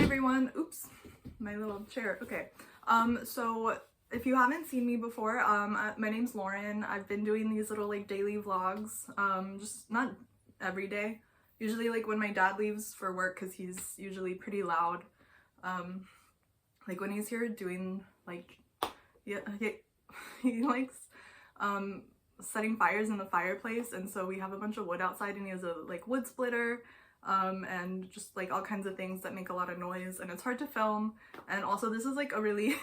Hi everyone. Oops, my little chair. Okay. So if you haven't seen me before, my name's Lauren. I've been doing these little like daily vlogs, just not every day. Usually like when my dad leaves for work, because he's usually pretty loud. Like when he's here doing like, yeah, he likes setting fires in the fireplace, and so we have a bunch of wood outside, and he has a like wood splitter. And just like all kinds of things that make a lot of noise, and it's hard to film, and also this is like a really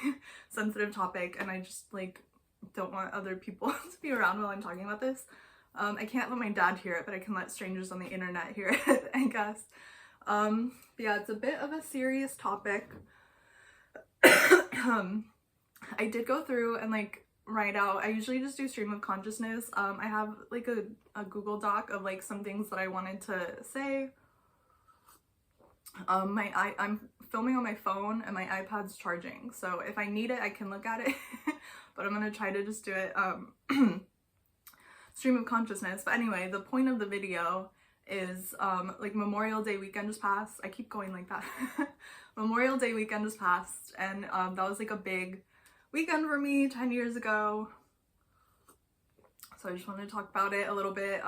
sensitive topic, and I just like don't want other people to be around while I'm talking about this. I can't let my dad hear it, but I can let strangers on the internet hear it, I guess. But yeah, it's a bit of a serious topic. I did go through and like write out, I usually just do stream of consciousness. I have like a Google Doc of like some things that I wanted to say. I'm filming on my phone and my iPad's charging, so if I need it I can look at it, but I'm gonna try to just do it stream of consciousness. But anyway, the point of the video is like Memorial Day weekend just passed. I keep going like that. Memorial Day weekend just passed, and that was like a big weekend for me 10 years ago, so I just wanted to talk about it a little bit.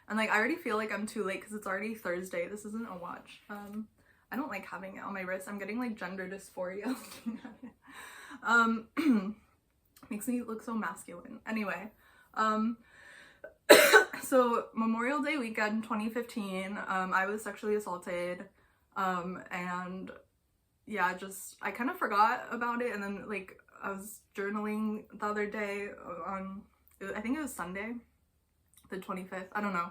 And like I already feel like I'm too late because it's already Thursday. This isn't a watch. I don't like having it on my wrist. I'm getting like gender dysphoria looking at it. Makes me look so masculine. Anyway, so Memorial Day weekend 2015, I was sexually assaulted, and yeah, just I kind of forgot about it, and then like I was journaling the other day on, I think it was Sunday the 25th, I don't know.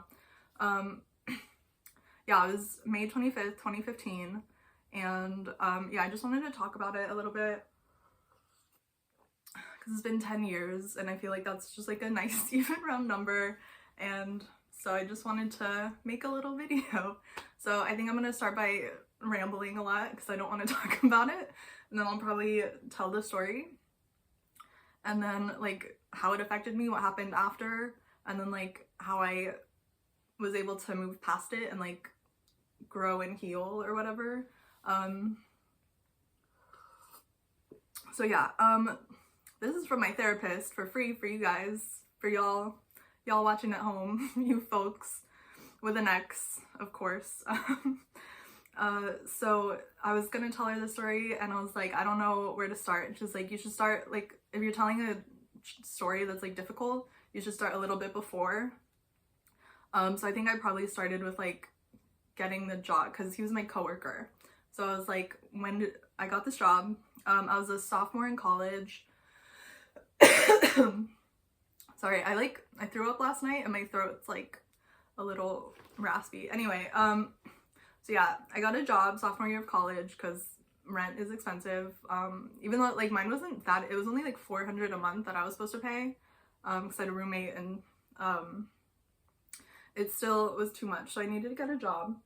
Yeah, it was May 25th 2015, and yeah, I just wanted to talk about it a little bit because it's been 10 years and I feel like that's just like a nice even round number, and so I just wanted to make a little video. So I think I'm gonna start by rambling a lot because I don't want to talk about it, and then I'll probably tell the story, and then like how it affected me, what happened after, and then like how I was able to move past it and like grow and heal or whatever. So yeah, this is from my therapist for free for you guys, for y'all watching at home, you folks with an X, of course. So I was gonna tell her the story, and I was like, I don't know where to start. She's like, you should start, like, if you're telling a story that's like difficult, you should start a little bit before. So I think I probably started with like getting the job, because he was my coworker. So I was like, when I got this job, I was a sophomore in college. Sorry, I threw up last night and my throat's like a little raspy. Anyway, so yeah, I got a job sophomore year of college because rent is expensive. Even though like mine wasn't that, it was only like $400 a month that I was supposed to pay, because I had a roommate, and it still was too much, so I needed to get a job.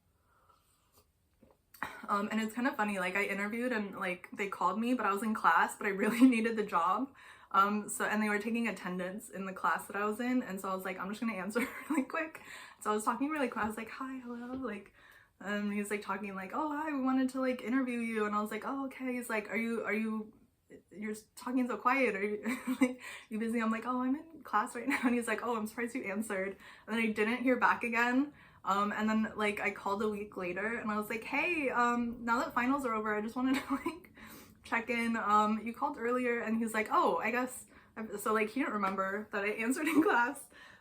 And it's kind of funny, like I interviewed and like they called me, but I was in class, but I really needed the job. And they were taking attendance in the class that I was in, and so I was like, I'm just gonna answer really quick. So I was talking really quick. I was like, hi, hello, like, and he's like talking like, oh hi, we wanted to like interview you, and I was like, oh okay. He's like, you're talking so quiet, are you like, you busy? I'm like, oh, I'm in class right now. And he's like, oh, I'm surprised you answered. And then I didn't hear back again. And then like I called a week later and I was like, hey, now that finals are over, I just wanted to like check in. You called earlier. And he's like, oh, I guess, so like he didn't remember that I answered in class.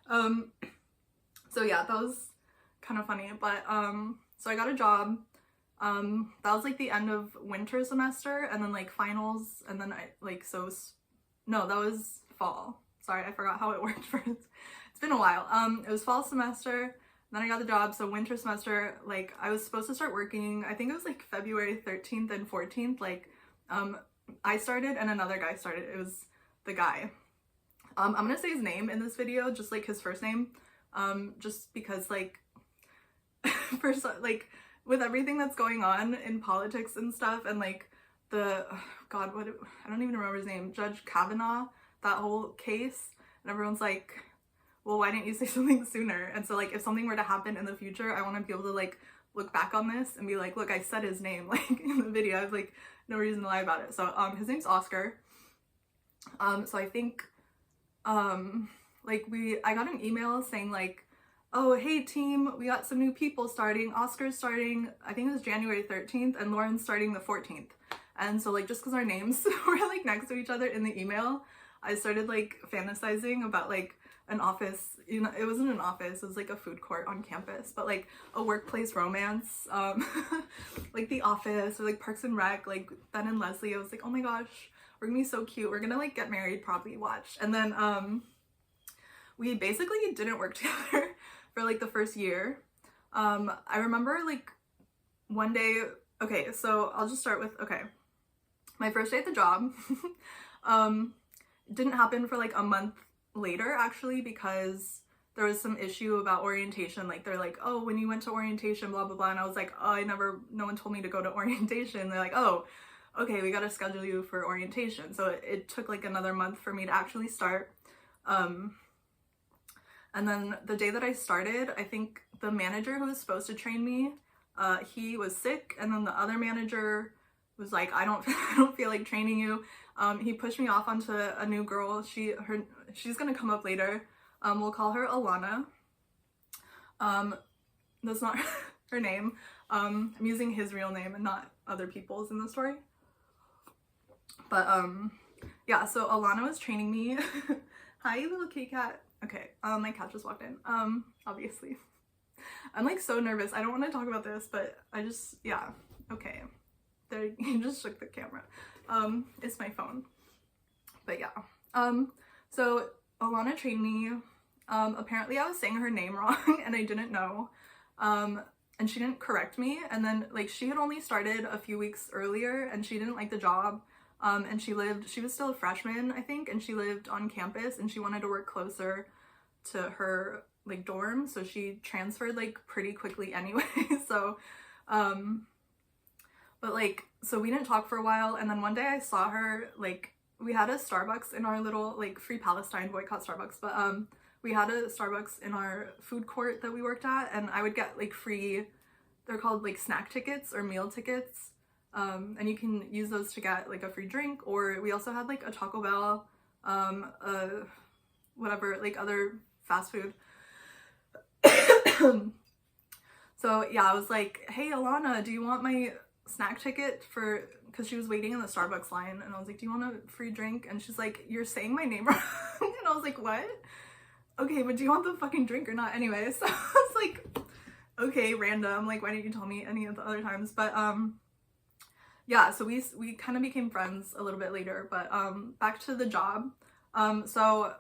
So yeah, that was kind of funny. But so I got a job. That was like the end of winter semester, and then like finals, and then I like, no, that was fall. Sorry, I forgot how it worked first. It's been a while. It was fall semester, then I got the job. So winter semester, like I was supposed to start working, I think it was like February 13th and 14th. Like I started and another guy started. It was the guy. I'm gonna say his name in this video, just like his first name, just because like first, like with everything that's going on in politics and stuff, and like the, God, I don't even remember his name, Judge Kavanaugh, that whole case, and everyone's like, well, why didn't you say something sooner? And so like if something were to happen in the future, I want to be able to like look back on this and be like, look, I said his name like in the video. I have like no reason to lie about it. So his name's Oscar. So I think like I got an email saying like, oh, hey team, we got some new people starting. Oscar's starting, I think it was January 13th, and Lauren's starting the 14th. And so like, just because our names were like next to each other in the email, I started like fantasizing about like an office, you know, it wasn't an office, it was like a food court on campus, but like a workplace romance, like The Office or like Parks and Rec, like Ben and Leslie. I was like, oh my gosh, we're gonna be so cute, we're gonna like get married probably, watch. And then we basically didn't work together for like the first year. I remember like one day, okay, so I'll just start with, okay, my first day at the job didn't happen for like a month later actually, because there was some issue about orientation. Like they're like, oh, when you went to orientation, blah blah blah, and I was like, oh, no one told me to go to orientation. They're like, oh, okay, we gotta schedule you for orientation. So it took like another month for me to actually start. And then the day that I started, I think the manager who was supposed to train me, he was sick, and then the other manager was like, I don't feel like training you. He pushed me off onto a new girl. She's gonna come up later. We'll call her Alana. That's not her name. I'm using his real name and not other people's in the story. But yeah, so Alana was training me. Hi, little kitty cat. Okay, my cat just walked in. Obviously. I'm like so nervous. I don't want to talk about this, but yeah, okay. There, you just shook the camera. It's my phone. But yeah. So Alana trained me. Apparently I was saying her name wrong and I didn't know. And she didn't correct me. And then like she had only started a few weeks earlier and she didn't like the job. And she was still a freshman, I think, and she lived on campus and she wanted to work closer to her like dorm. So she transferred like pretty quickly anyway. So, but like, so we didn't talk for a while, and then one day I saw her, like, we had a Starbucks in our little, like, Free Palestine, boycott Starbucks, but we had a Starbucks in our food court that we worked at, and I would get like free, they're called like snack tickets or meal tickets, and you can use those to get like a free drink. Or we also had like a Taco Bell, whatever, like other fast food. So yeah, I was like, hey Alana, do you want my snack ticket for, because she was waiting in the Starbucks line, and I was like, do you want a free drink? And she's like, you're saying my name wrong. And I was like, what? Okay, but do you want the fucking drink or not? Anyway, so I was like, okay, random, like, why didn't you tell me any of the other times? But yeah, so we kind of became friends a little bit later. But back to the job. So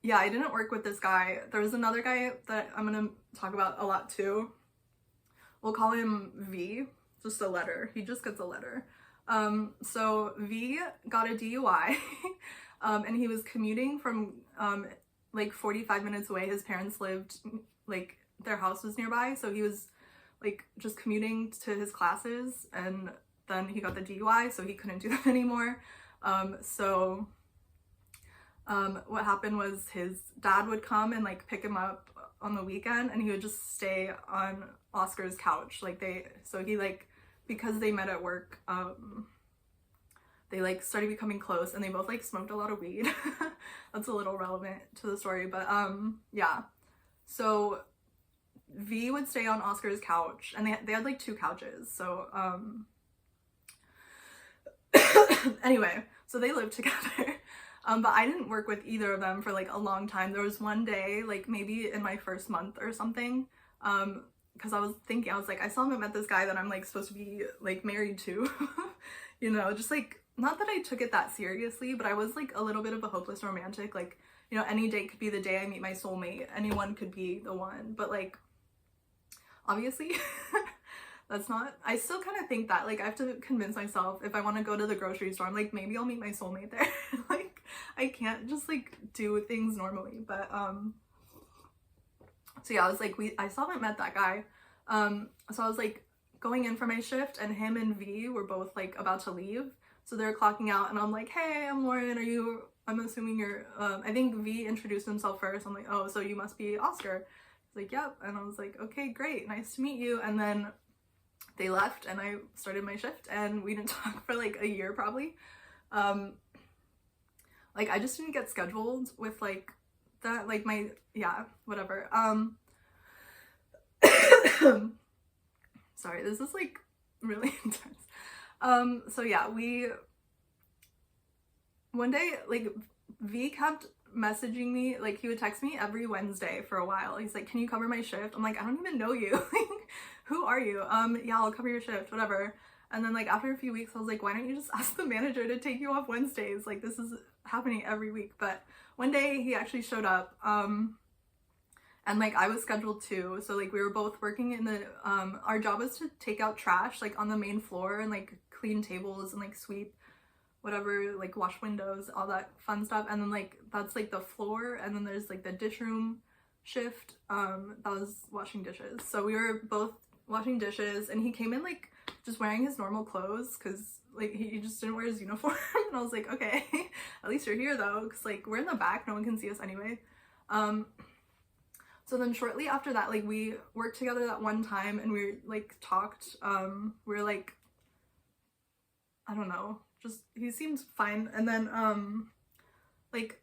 yeah, I didn't work with this guy. There was another guy that I'm gonna talk about a lot too. We'll call him V, just a letter. He just gets a letter. So V got a DUI and he was commuting from like 45 minutes away. His parents lived, like, their house was nearby, so he was like just commuting to his classes, and then he got the DUI, so he couldn't do that anymore. So what happened was his dad would come and like pick him up on the weekend, and he would just stay on Oscar's couch. Like he like, because they met at work, they like started becoming close, and they both like smoked a lot of weed. That's a little relevant to the story, but yeah. So V would stay on Oscar's couch, and they had like 2 couches. So anyway, so they lived together. But I didn't work with either of them for like a long time. There was one day, like maybe in my first month or something, because I was like, I still haven't met this guy that I'm like supposed to be like married to. You know, just like, not that I took it that seriously, but I was like a little bit of a hopeless romantic. Like, you know, any day could be the day I meet my soulmate. Anyone could be the one. But like, obviously, that's not, I still kind of think that, like, I have to convince myself if I want to go to the grocery store, I'm like, maybe I'll meet my soulmate there. Like, I can't just like do things normally. But so yeah, I was like, I still haven't met that guy. So I was like going in for my shift, and him and V were both like about to leave. So they're clocking out, and I'm like, hey, I'm Lauren, I'm assuming you're, I think V introduced himself first. I'm like, oh, so you must be Oscar. He's like, yep. And I was like, okay, great, nice to meet you. And then they left and I started my shift, and we didn't talk for like a year probably. Like I just didn't get scheduled with like that, like my, yeah, whatever. Sorry, this is like really intense. So yeah, one day, like, V kept messaging me, like, he would text me every Wednesday for a while. He's like, can you cover my shift? I'm like, I don't even know you. Like, who are you? Yeah, I'll cover your shift, whatever. And then, like, after a few weeks, I was like, why don't you just ask the manager to take you off Wednesdays? Like, this is happening every week. But one day, he actually showed up, and, like, I was scheduled too. So, like, we were both working in the, our job was to take out trash, like, on the main floor and, like, clean tables and, like, sweep whatever, like wash windows, all that fun stuff. And then like that's like the floor, and then there's like the dish room shift that was washing dishes. So we were both washing dishes, and he came in like just wearing his normal clothes because like he just didn't wear his uniform. And I was like, okay, at least you're here though, because like we're in the back, no one can see us anyway. So then shortly after that, like we worked together that one time, and we like talked, we were like, I don't know, just he seemed fine. And then like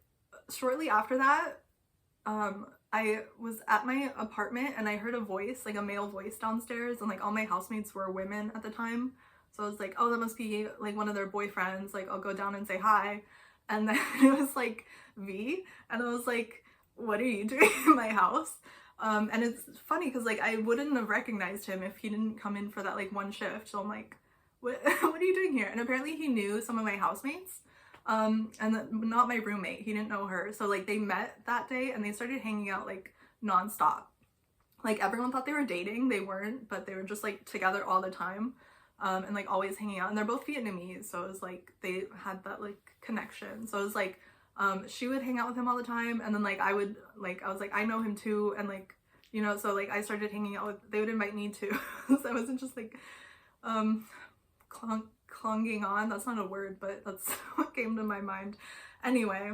shortly after that, I was at my apartment and I heard a voice, like a male voice downstairs, and like all my housemates were women at the time. So I was like, oh, that must be like one of their boyfriends, like I'll go down and say hi. And then it was like V, and I was like, what are you doing in my house? And it's funny because like I wouldn't have recognized him if he didn't come in for that like one shift. So I'm like, what are you doing here? And apparently he knew some of my housemates, and not my roommate. He didn't know her. So like they met that day and they started hanging out like nonstop. Like everyone thought they were dating. They weren't, but they were just like together all the time, and like always hanging out. And they're both Vietnamese, so it was like they had that like connection. So it was like she would hang out with him all the time, and then like I was like, I know him too, and like, you know, so like I started hanging out with, they would invite me too. So I wasn't just like clunging on, that's not a word, but that's what came to my mind. Anyway,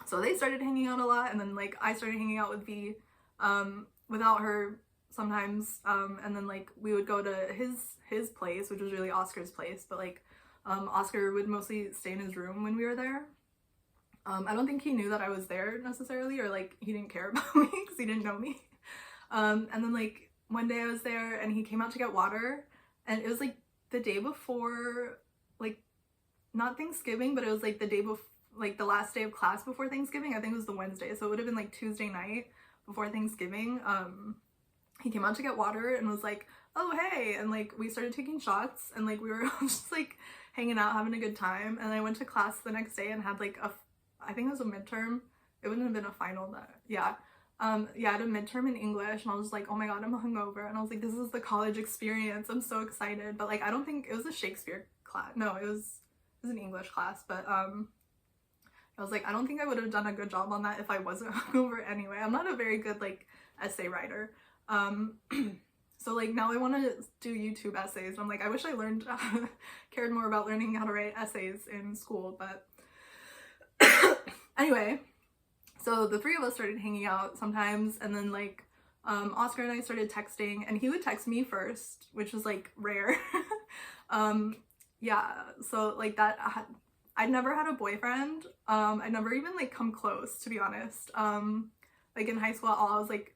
so they started hanging out a lot, and then like I started hanging out with V without her sometimes, and then like we would go to his place, which was really Oscar's place, but like Oscar would mostly stay in his room when we were there. I don't think he knew that I was there necessarily, or like he didn't care about me because he didn't know me. And then like one day I was there and he came out to get water, and it was like the day before, like not Thanksgiving, but it was like the day before, like the last day of class before Thanksgiving. I think it was the Wednesday, so it would have been like Tuesday night before Thanksgiving. He came out to get water and was like, oh hey, and like we started taking shots, and like we were all just like hanging out, having a good time. And I went to class the next day and had like I think it was a midterm. It wouldn't have been a final that, yeah. Yeah, I had a midterm in English, and I was like, oh my god, I'm hungover. And I was like, this is the college experience. I'm so excited. But like, I don't think it was a Shakespeare class. No, it was an English class. But I was like, I don't think I would have done a good job on that if I wasn't hungover anyway. I'm not a very good like essay writer. So like now I want to do YouTube essays. And I'm like, I wish I learned, cared more about learning how to write essays in school. But anyway, so the three of us started hanging out sometimes, and then like Oscar and I started texting, and he would text me first, which was like rare. Yeah, so like that, I'd never had a boyfriend. I'd never even like come close, to be honest. Like in high school, I was like,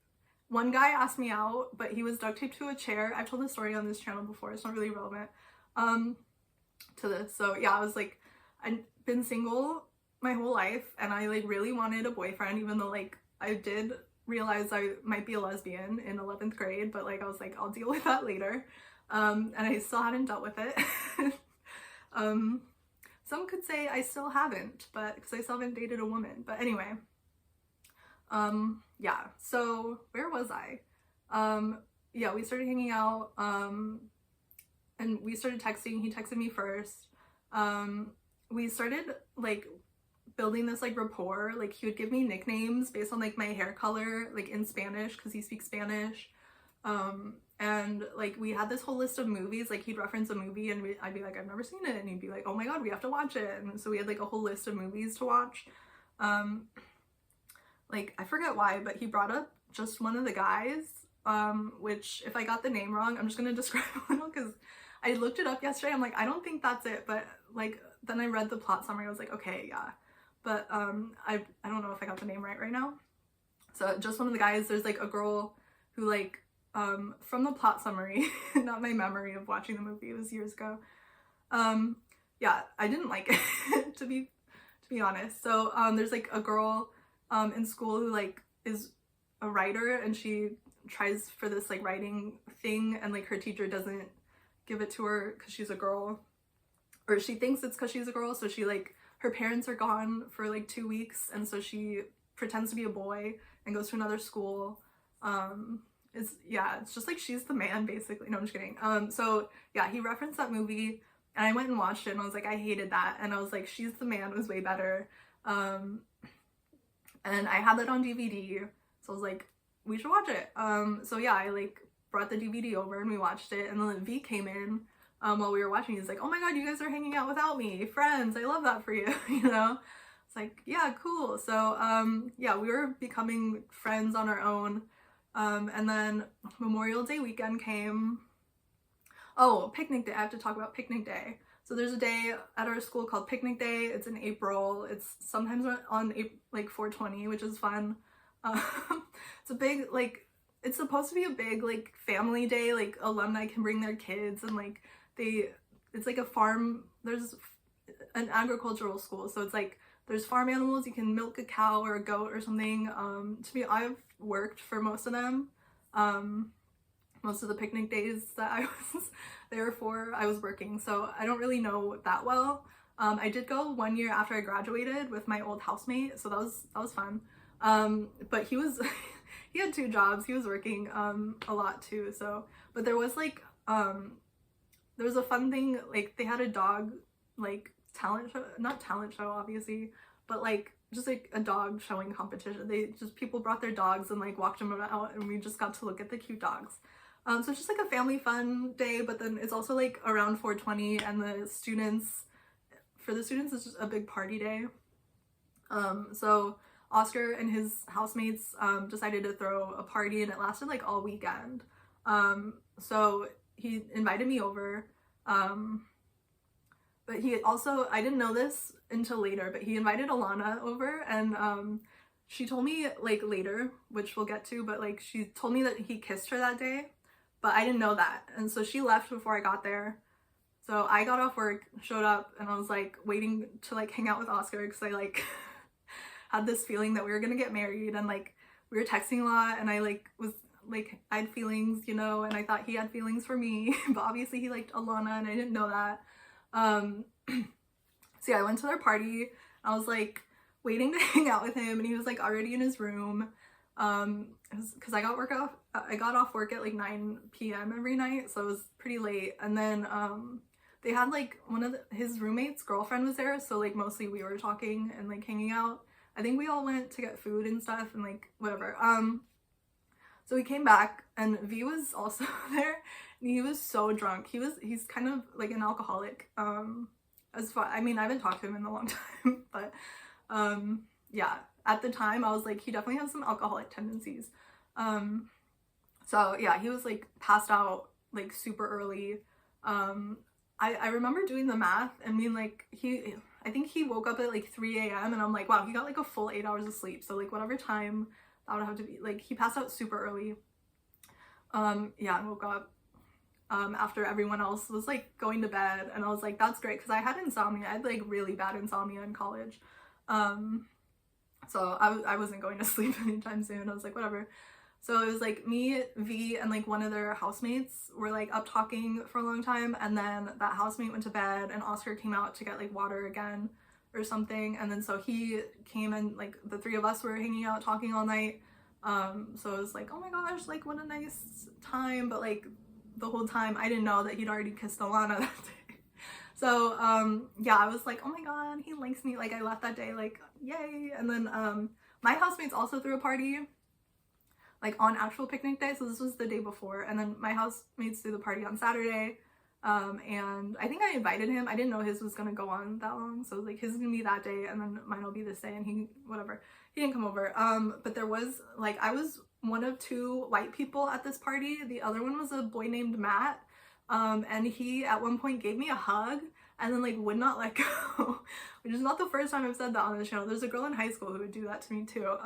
one guy asked me out, but he was duct taped to a chair. I've told this story on this channel before, it's not really relevant to this. So yeah, I was like, I'd been single my whole life, and I like really wanted a boyfriend, even though like I did realize I might be a lesbian in 11th grade, but like I was like, I'll deal with that later. And I still hadn't dealt with it. Some could say I still haven't, but because I still haven't dated a woman. But anyway, yeah, so where was I? Yeah, we started hanging out, and we started texting. He texted me first. We started like building this like rapport. Like he would give me nicknames based on like my hair color, like in Spanish, because he speaks Spanish. And like we had this whole list of movies. Like he'd reference a movie, and I'd be like, I've never seen it, and he'd be like, oh my god, we have to watch it. And so we had like a whole list of movies to watch. Like I forget why, but he brought up just one of the guys, which if I got the name wrong, I'm just gonna describe a little because I looked it up yesterday. I'm like, I don't think that's it, but like then I read the plot summary. I was like, okay, yeah, but I don't know if I got the name right now. So just one of the guys, there's like a girl who like from the plot summary, not my memory of watching the movie, it was years ago. Yeah, I didn't like it to be honest. So there's like a girl in school who like is a writer, and she tries for this like writing thing, and like her teacher doesn't give it to her because she's a girl, or she thinks it's because she's a girl. So she like, her parents are gone for like 2 weeks, and so she pretends to be a boy and goes to another school. It's just like she's the man basically. No, I'm just kidding. So yeah, he referenced that movie and I went and watched it and I was like, I hated that, and I was like, She's the Man was way better. And I had that on DVD, so I was like, we should watch it. So yeah, I like brought the DVD over and we watched it, and then V came in while we were watching. He's like, oh my god, you guys are hanging out without me, friends, I love that for you. You know, it's like, yeah, cool. So yeah, we were becoming friends on our own. And then Memorial Day weekend came. Oh, picnic day. I have to talk about picnic day. So there's a day at our school called Picnic Day. It's in April. It's sometimes on like 420, which is fun. It's a big, like, it's supposed to be a big like family day. Like alumni can bring their kids, and like it's like a farm. There's an agricultural school, so it's like there's farm animals. You can milk a cow or a goat or something. I've worked for most of them. Most of the picnic days that I was there for, I was working, so I don't really know that well. I did go 1 year after I graduated with my old housemate, so that was fun. But he was he had 2 jobs. He was working a lot too. So, but there was like there was a fun thing, like they had a dog like talent show, not talent show obviously, but like just like a dog showing competition. People brought their dogs and like walked them out, and we just got to look at the cute dogs. So it's just like a family fun day, but then it's also like around 420, and for the students it's just a big party day. So Oscar and his housemates decided to throw a party, and it lasted like all weekend. So he invited me over, but he also, I didn't know this until later, but he invited Alana over, and she told me like later, which we'll get to, but like she told me that he kissed her that day, but I didn't know that, and so she left before I got there. So I got off work, showed up, and I was like waiting to like hang out with Oscar because I like had this feeling that we were gonna get married, and like we were texting a lot, and I like was like, I had feelings, you know, and I thought he had feelings for me, but obviously he liked Alana and I didn't know that. So yeah, I went to their party. I was like waiting to hang out with him, and he was like already in his room. Because I got off work at like 9 p.m. every night, so it was pretty late. And then they had like his roommate's girlfriend was there, so like mostly we were talking and like hanging out. I think we all went to get food and stuff and like whatever. So we came back, and V was also there, and he was so drunk. He's kind of like an alcoholic. I mean, I haven't talked to him in a long time, but yeah, at the time I was like, he definitely has some alcoholic tendencies. So yeah, he was like passed out like super early. I remember doing the math and being like, I think he woke up at like 3 a.m. and I'm like, wow, he got like a full 8 hours of sleep. So like whatever time that would have to be, like he passed out super early. Yeah, and woke up after everyone else was like going to bed, and I was like, that's great, because I had insomnia. I had like really bad insomnia in college. So I wasn't going to sleep anytime soon. I was like, whatever. So it was like me, V, and like one of their housemates were like up talking for a long time, and then that housemate went to bed, and Oscar came out to get like water again or something, and then so he came, and like the 3 of us were hanging out talking all night. So it was like, oh my gosh, like what a nice time, but like the whole time I didn't know that he'd already kissed Alana that day. So yeah, I was like, oh my god, he likes me. Like I left that day like, yay. And then my housemates also threw a party like on actual picnic day, so this was the day before, and then my housemates threw the party on Saturday. And I think I invited him. I didn't know his was gonna go on that long, so like his is gonna be that day, and then mine will be this day, and he he didn't come over. But there was like, I was one of 2 white people at this party. The other one was a boy named Matt. And he at one point gave me a hug and then like would not let go, which is not the first time I've said that on the channel. There's a girl in high school who would do that to me too.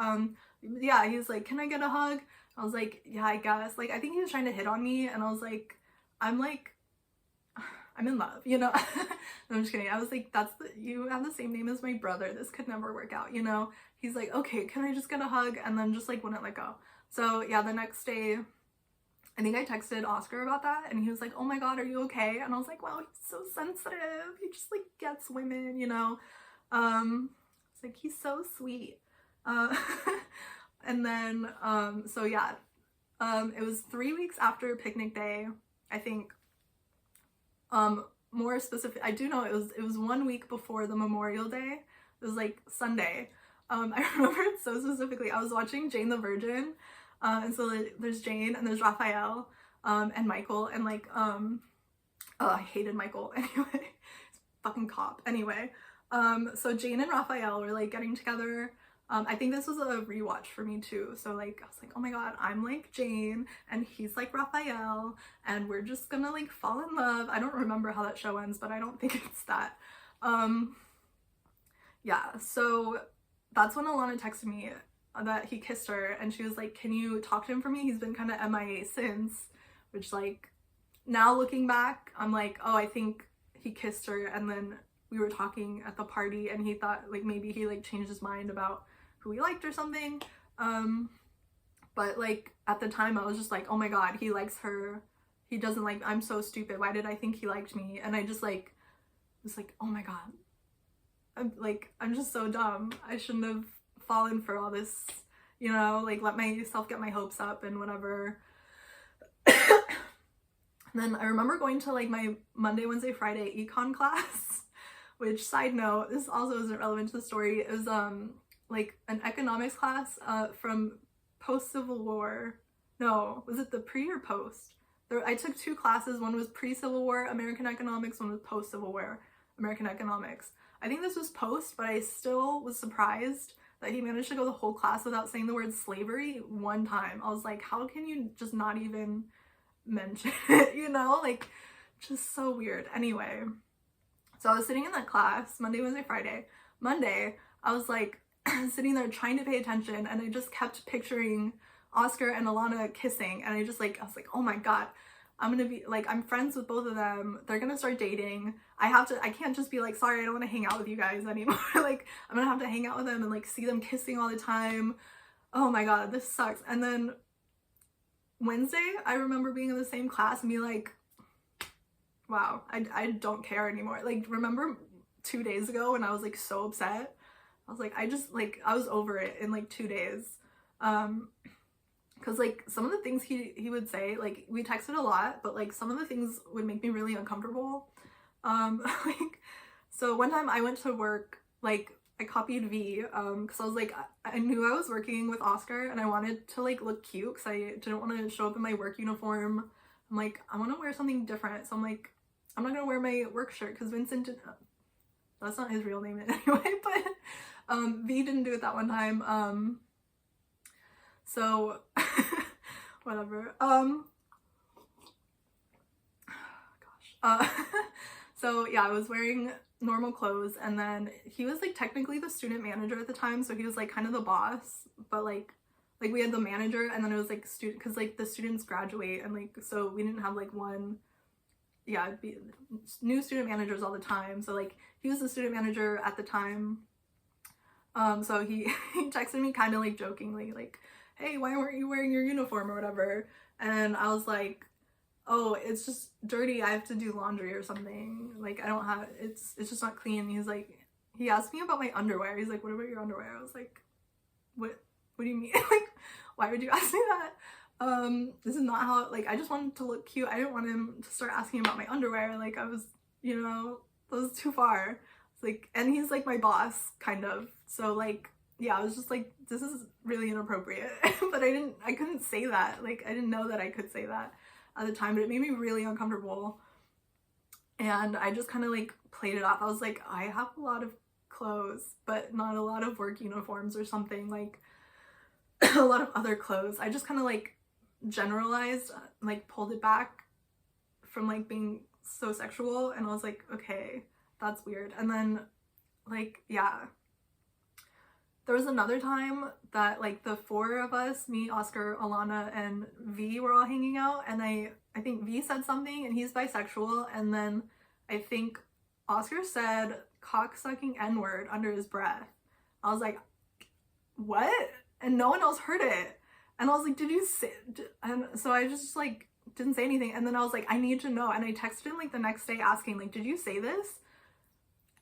Yeah, he's like, can I get a hug? I was like, yeah, I guess. Like, I think he was trying to hit on me, and I was like, I'm in love, you know? No, I'm just kidding. I was like, you have the same name as my brother. This could never work out, you know? He's like, okay, can I just get a hug? And then just like wouldn't let go. So yeah, the next day, I think I texted Oscar about that, and he was like, oh my god, are you okay? And I was like, wow, he's so sensitive. He just like gets women, you know? It's like, he's so sweet. And then, so yeah, it was 3 weeks after picnic day, I think. More specific, I do know it was 1 week before the Memorial Day. It was like Sunday. I remember it so specifically. I was watching Jane the Virgin, and so like, there's Jane and there's Raphael, and Michael, and like, oh, I hated Michael anyway. Fucking cop. Anyway, so Jane and Raphael were like getting together. I think this was a rewatch for me too. So like, I was like, oh my god, I'm like Jane and he's like Raphael and we're just gonna like fall in love. I don't remember how that show ends, but I don't think it's that. Yeah, so that's when Alana texted me that he kissed her, and she was like, can you talk to him for me? He's been kind of MIA since, which like, now looking back, I'm like, oh, I think he kissed her and then we were talking at the party and he thought like maybe he like changed his mind about who he liked or something. But like at the time I was just like, oh my god, he likes her. He doesn't like, I'm so stupid. Why did I think he liked me? And I just like was like, oh my god. I'm just so dumb. I shouldn't have fallen for all this, you know, like let myself get my hopes up and whatever. And then I remember going to like my Monday, Wednesday, Friday econ class, which, side note, this also isn't relevant to the story. It was like an economics class from post-Civil War. No, was it the pre or post? I took 2 classes. One was pre-Civil War American economics, one was post-Civil War American economics. I think this was post, but I still was surprised that he managed to go the whole class without saying the word slavery one time. I was like, how can you just not even mention it, you know? Like, just so weird. Anyway, so I was sitting in that class Monday, Wednesday, Friday. Monday, I was like sitting there trying to pay attention, and I just kept picturing Oscar and Alana kissing, and I was like, oh my god, I'm friends with both of them. They're gonna start dating. I can't just be like, sorry, I don't want to hang out with you guys anymore. Like, I'm gonna have to hang out with them and like see them kissing all the time. Oh my god, this sucks. And then Wednesday, I remember being in the same class and be like, wow, I don't care anymore. Like, remember 2 days ago when I was like so upset? I was like, I was over it in like 2 days. Because like some of the things he would say, like we texted a lot, but like some of the things would make me really uncomfortable. Like, so one time I went to work, like I copied V, because I was like, I knew I was working with Oscar and I wanted to like look cute because I didn't want to show up in my work uniform. I'm like, I want to wear something different. So I'm like, I'm not gonna wear my work shirt because Vincent did, that's not his real name anyway, but V didn't do it that one time. So whatever. So yeah, I was wearing normal clothes, and then he was like technically the student manager at the time, so he was like kind of the boss, but like we had the manager, and then it was like student, because like the students graduate, and like so we didn't have like one, yeah, it'd be new student managers all the time, so like he was the student manager at the time. So he texted me kind of like jokingly like, hey, why weren't you wearing your uniform or whatever? And I was like, oh, it's just dirty, I have to do laundry or something, like I don't have, it's just not clean. He's like, he asked me about my underwear. He's like, what about your underwear? I was like, what do you mean? Like, why would you ask me that? This is not how, like, I just wanted to look cute. I didn't want him to start asking about my underwear. Like, I was, you know, that was too far. It's like, and he's like my boss kind of, so like, yeah, I was just like, this is really inappropriate. But I couldn't say that. Like, I didn't know that I could say that at the time, but it made me really uncomfortable. And I just kind of like played it off. I was like, I have a lot of clothes, but not a lot of work uniforms or something, like a lot of other clothes. I just kind of like generalized, like pulled it back from like being so sexual, and I was like, okay, that's weird. And then like, yeah, there was another time that like the four of us, me, Oscar, Alana, and V, were all hanging out, and I think V said something, and he's bisexual, and then I think Oscar said cock-sucking N-word under his breath. I was like, what? And no one else heard it. And I was like, did you say? And so I just like didn't say anything. And then I was like, I need to know. And I texted him like the next day asking, like, did you say this?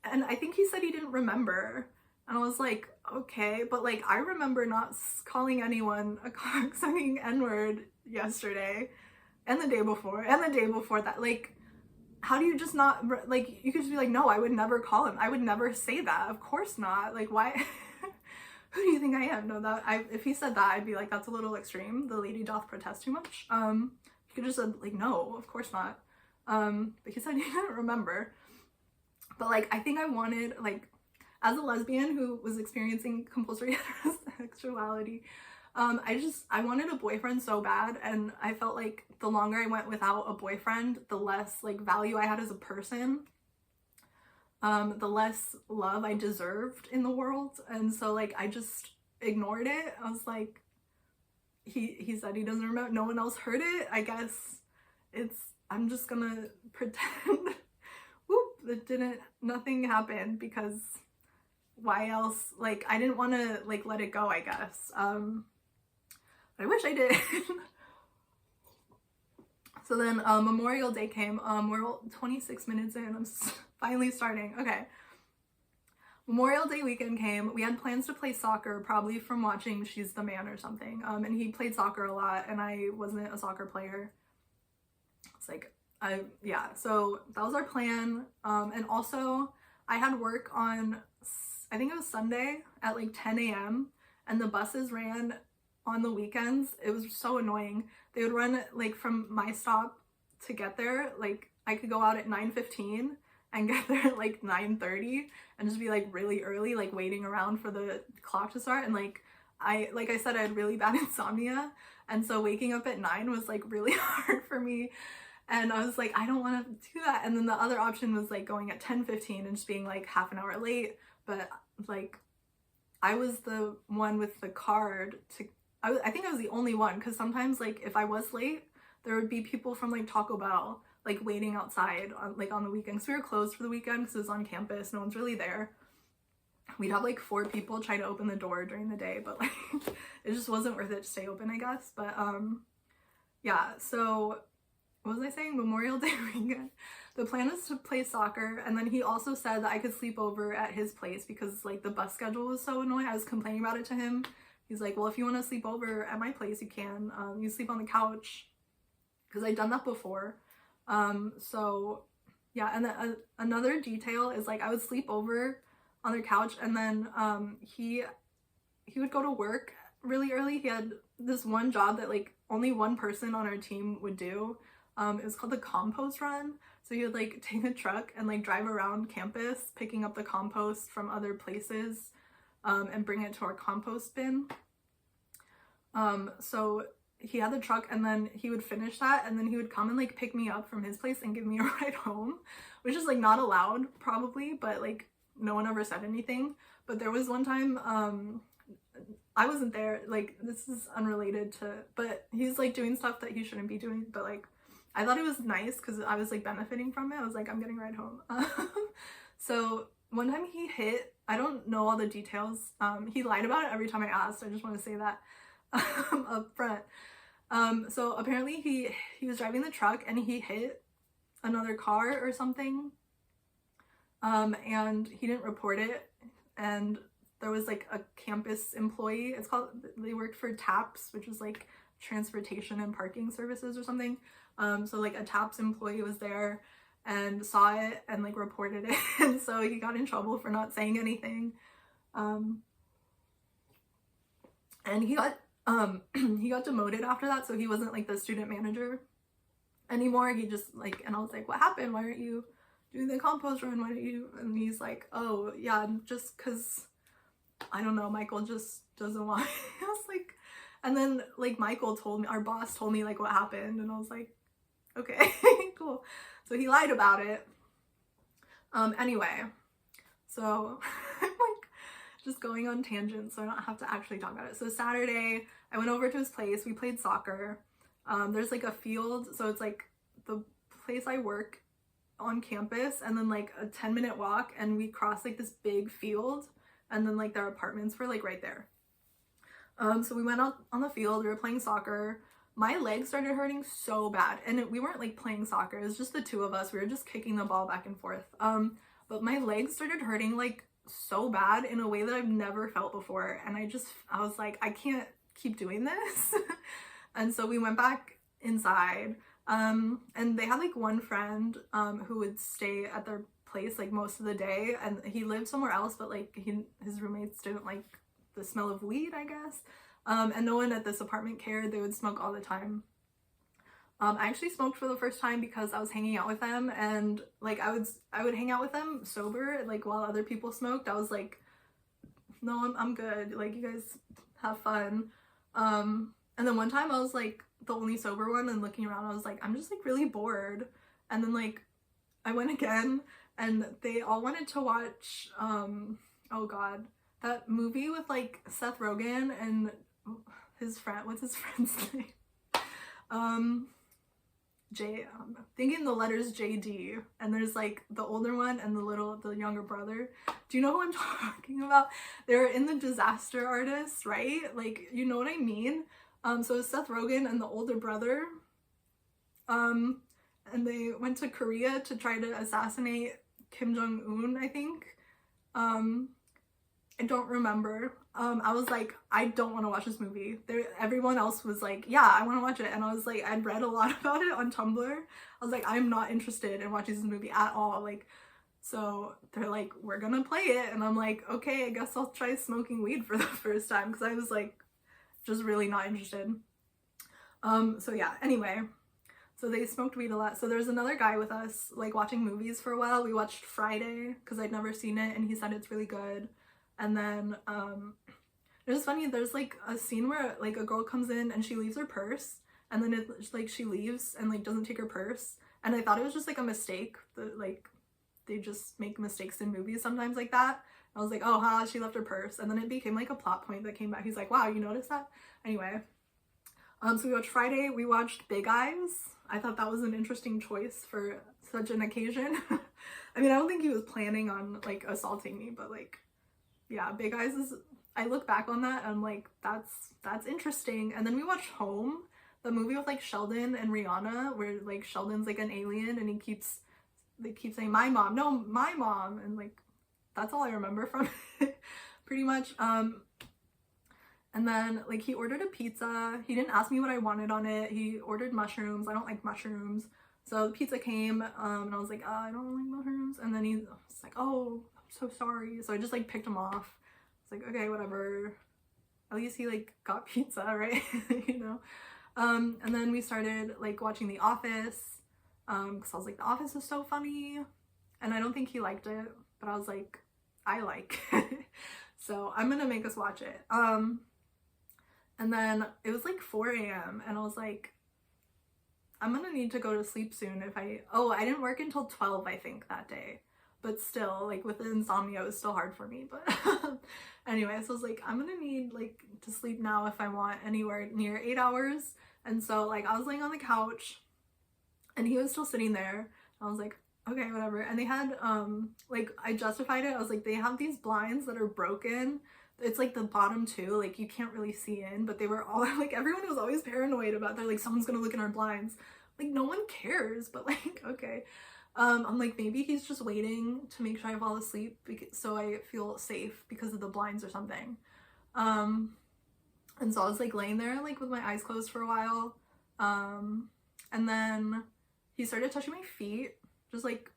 And I think he said he didn't remember. And I was like, okay, but like I remember not calling anyone a cock-sucking N-word yesterday and the day before and the day before that. Like, how do you just not, like, you could just be like, no, I would never call him. I would never say that. Of course not. Like, why? Who do you think I am? No, if he said that, I'd be like, that's a little extreme. The lady doth protest too much. He could just said like, no, of course not. But he said he didn't remember. But like, I think I wanted, like, as a lesbian who was experiencing compulsory heterosexuality, I wanted a boyfriend so bad, and I felt like the longer I went without a boyfriend, the less like value I had as a person, the less love I deserved in the world. And so like I just ignored it. I was like, he said he doesn't remember, no one else heard it. I guess I'm just gonna pretend whoop, nothing happened, because why else? Like, I didn't want to like let it go, I guess. I wish I did. So then Memorial Day came. We're 26 minutes in. I'm finally starting. Okay. Memorial Day weekend came. We had plans to play soccer, probably from watching She's the Man or something. And he played soccer a lot, and I wasn't a soccer player. It's like, yeah, so that was our plan. And also I had work on, I think it was Sunday at like 10 a.m. and the buses ran on the weekends. It was so annoying. They would run like from my stop to get there. Like I could go out at 9:15 and get there at like 9:30 and just be like really early, like waiting around for the clock to start. And like I said, I had really bad insomnia, and so waking up at 9 was like really hard for me. And I was like, I don't want to do that. And then the other option was like going at 10:15 and just being like half an hour late. But like I was the one with the card to, I think I was the only one, because sometimes like if I was late, there would be people from like Taco Bell like waiting outside on the weekends. We were closed for the weekend because it was on campus, no one's really there. We'd have like 4 people try to open the door during the day, but like it just wasn't worth it to stay open, I guess. But yeah, so what was I saying? Memorial Day weekend. The plan was to play soccer, and then he also said that I could sleep over at his place because like the bus schedule was so annoying. I was complaining about it to him. He's like, well, if you want to sleep over at my place, you can. You sleep on the couch, because I'd done that before. So yeah, and then another detail is like I would sleep over on their couch, and then he would go to work really early. He had this one job that like only one person on our team would do. It was called the compost run. So he would like take a truck and like drive around campus picking up the compost from other places and bring it to our compost bin. So he had the truck, and then he would finish that, and then he would come and like pick me up from his place and give me a ride home, which is like not allowed probably, but like no one ever said anything. But there was one time I wasn't there, like this is unrelated to, but he's like doing stuff that he shouldn't be doing, but like I thought it was nice because I was like benefiting from it. I was like, I'm getting a ride home. So one time he hit, I don't know all the details, he lied about it every time I asked. I just want to say that up front. So apparently he was driving the truck and he hit another car or something, and he didn't report it. And there was like a campus employee, they worked for TAPS, which was like transportation and parking services or something. So like a TAPS employee was there and saw it and like reported it, and so he got in trouble for not saying anything. And he got demoted after that, so he wasn't like the student manager anymore. He just like, and I was like, what happened? Why aren't you doing the compost run, why don't you? And he's like, oh yeah, just because, I don't know, Michael just doesn't want I was like, and then like Michael told me, our boss told me like what happened, and I was like, okay, cool. So he lied about it. Anyway, so I'm like just going on tangents so I don't have to actually talk about it. So Saturday, I went over to his place, we played soccer. There's like a field, so it's like the place I work on campus, and then like a 10-minute walk, and we crossed like this big field, and then like their apartments were like right there. So we went out on the field, we were playing soccer. My legs started hurting so bad, and we weren't like playing soccer, it was just the two of us, we were just kicking the ball back and forth. But my legs started hurting like so bad in a way that I've never felt before, and I was like, I can't keep doing this. And so we went back inside, and they had like one friend who would stay at their place like most of the day, and he lived somewhere else, but like his roommates didn't like the smell of weed, I guess. And no one at this apartment cared, they would smoke all the time. I actually smoked for the first time because I was hanging out with them, and like I would hang out with them sober, like while other people smoked. I was like, no, I'm good, like you guys have fun. And then one time I was like the only sober one, and looking around I was like, I'm just like really bored. And then like I went again, and they all wanted to watch oh god, that movie with like Seth Rogen and his friend, what's his friend's name? I'm thinking the letters JD, and there's like the older one and the younger brother. Do you know who I'm talking about? They're in The Disaster Artist, right? Like, you know what I mean? So it's Seth Rogen and the older brother. And they went to Korea to try to assassinate Kim Jong-un, I think. I don't remember. I was like, I don't want to watch this movie. Everyone else was like, yeah, I want to watch it. And I was like, I'd read a lot about it on Tumblr. I was like, I'm not interested in watching this movie at all. Like, so they're like, we're gonna play it. And I'm like, okay, I guess I'll try smoking weed for the first time, because I was like, just really not interested. So yeah, anyway. So they smoked weed a lot. So there's another guy with us, like, watching movies for a while. We watched Friday, because I'd never seen it, and he said it's really good. And then, it was funny, there's, like, a scene where, like, a girl comes in, and she leaves her purse, and then it's, like, she leaves, and, like, doesn't take her purse. And I thought it was just, like, a mistake, that, like, they just make mistakes in movies sometimes like that. I was like, oh, ha, she left her purse. And then it became, like, a plot point that came back. He's like, wow, you noticed that? Anyway. So we watched Friday, we watched Big Eyes. I thought that was an interesting choice for such an occasion. I mean, I don't think he was planning on, like, assaulting me, but, like, yeah, Big Eyes is, I look back on that and I'm like, that's interesting. And then we watched Home, the movie with, like, Sheldon and Rihanna, where, like, Sheldon's, like, an alien, and they keep saying, my mom, no, my mom, and, like, that's all I remember from it, pretty much. And then, like, he ordered a pizza. He didn't ask me what I wanted on it. He ordered mushrooms. I don't like mushrooms. So the pizza came, and I was like, oh, I don't like mushrooms. And then he was like, oh, I'm so sorry. So I just, like, picked him off. It's like, okay, whatever. At least he, like, got pizza, right? You know? And then we started, like, watching The Office, because I was like, The Office is so funny. And I don't think he liked it, but I was like, I like it. So I'm gonna make us watch it. And then it was like 4 a.m. and I was like, I'm gonna need to go to sleep soon if I didn't work until 12, I think, that day. But still, like, with the insomnia, it was still hard for me. But anyway, so I was like, I'm gonna need, like, to sleep now if I want anywhere near 8 hours. And so, like, I was laying on the couch and he was still sitting there. I was like, okay, whatever. And they had, like, I justified it. I was like, they have these blinds that are broken. It's like the bottom two, like, you can't really see in, but they were all, like, everyone was always paranoid about, they're like, someone's gonna look in our blinds. Like, no one cares, but, like, okay. I'm like, maybe he's just waiting to make sure I fall asleep so I feel safe because of the blinds or something. And so I was, like, laying there, like, with my eyes closed for a while. And then he started touching my feet, just, like,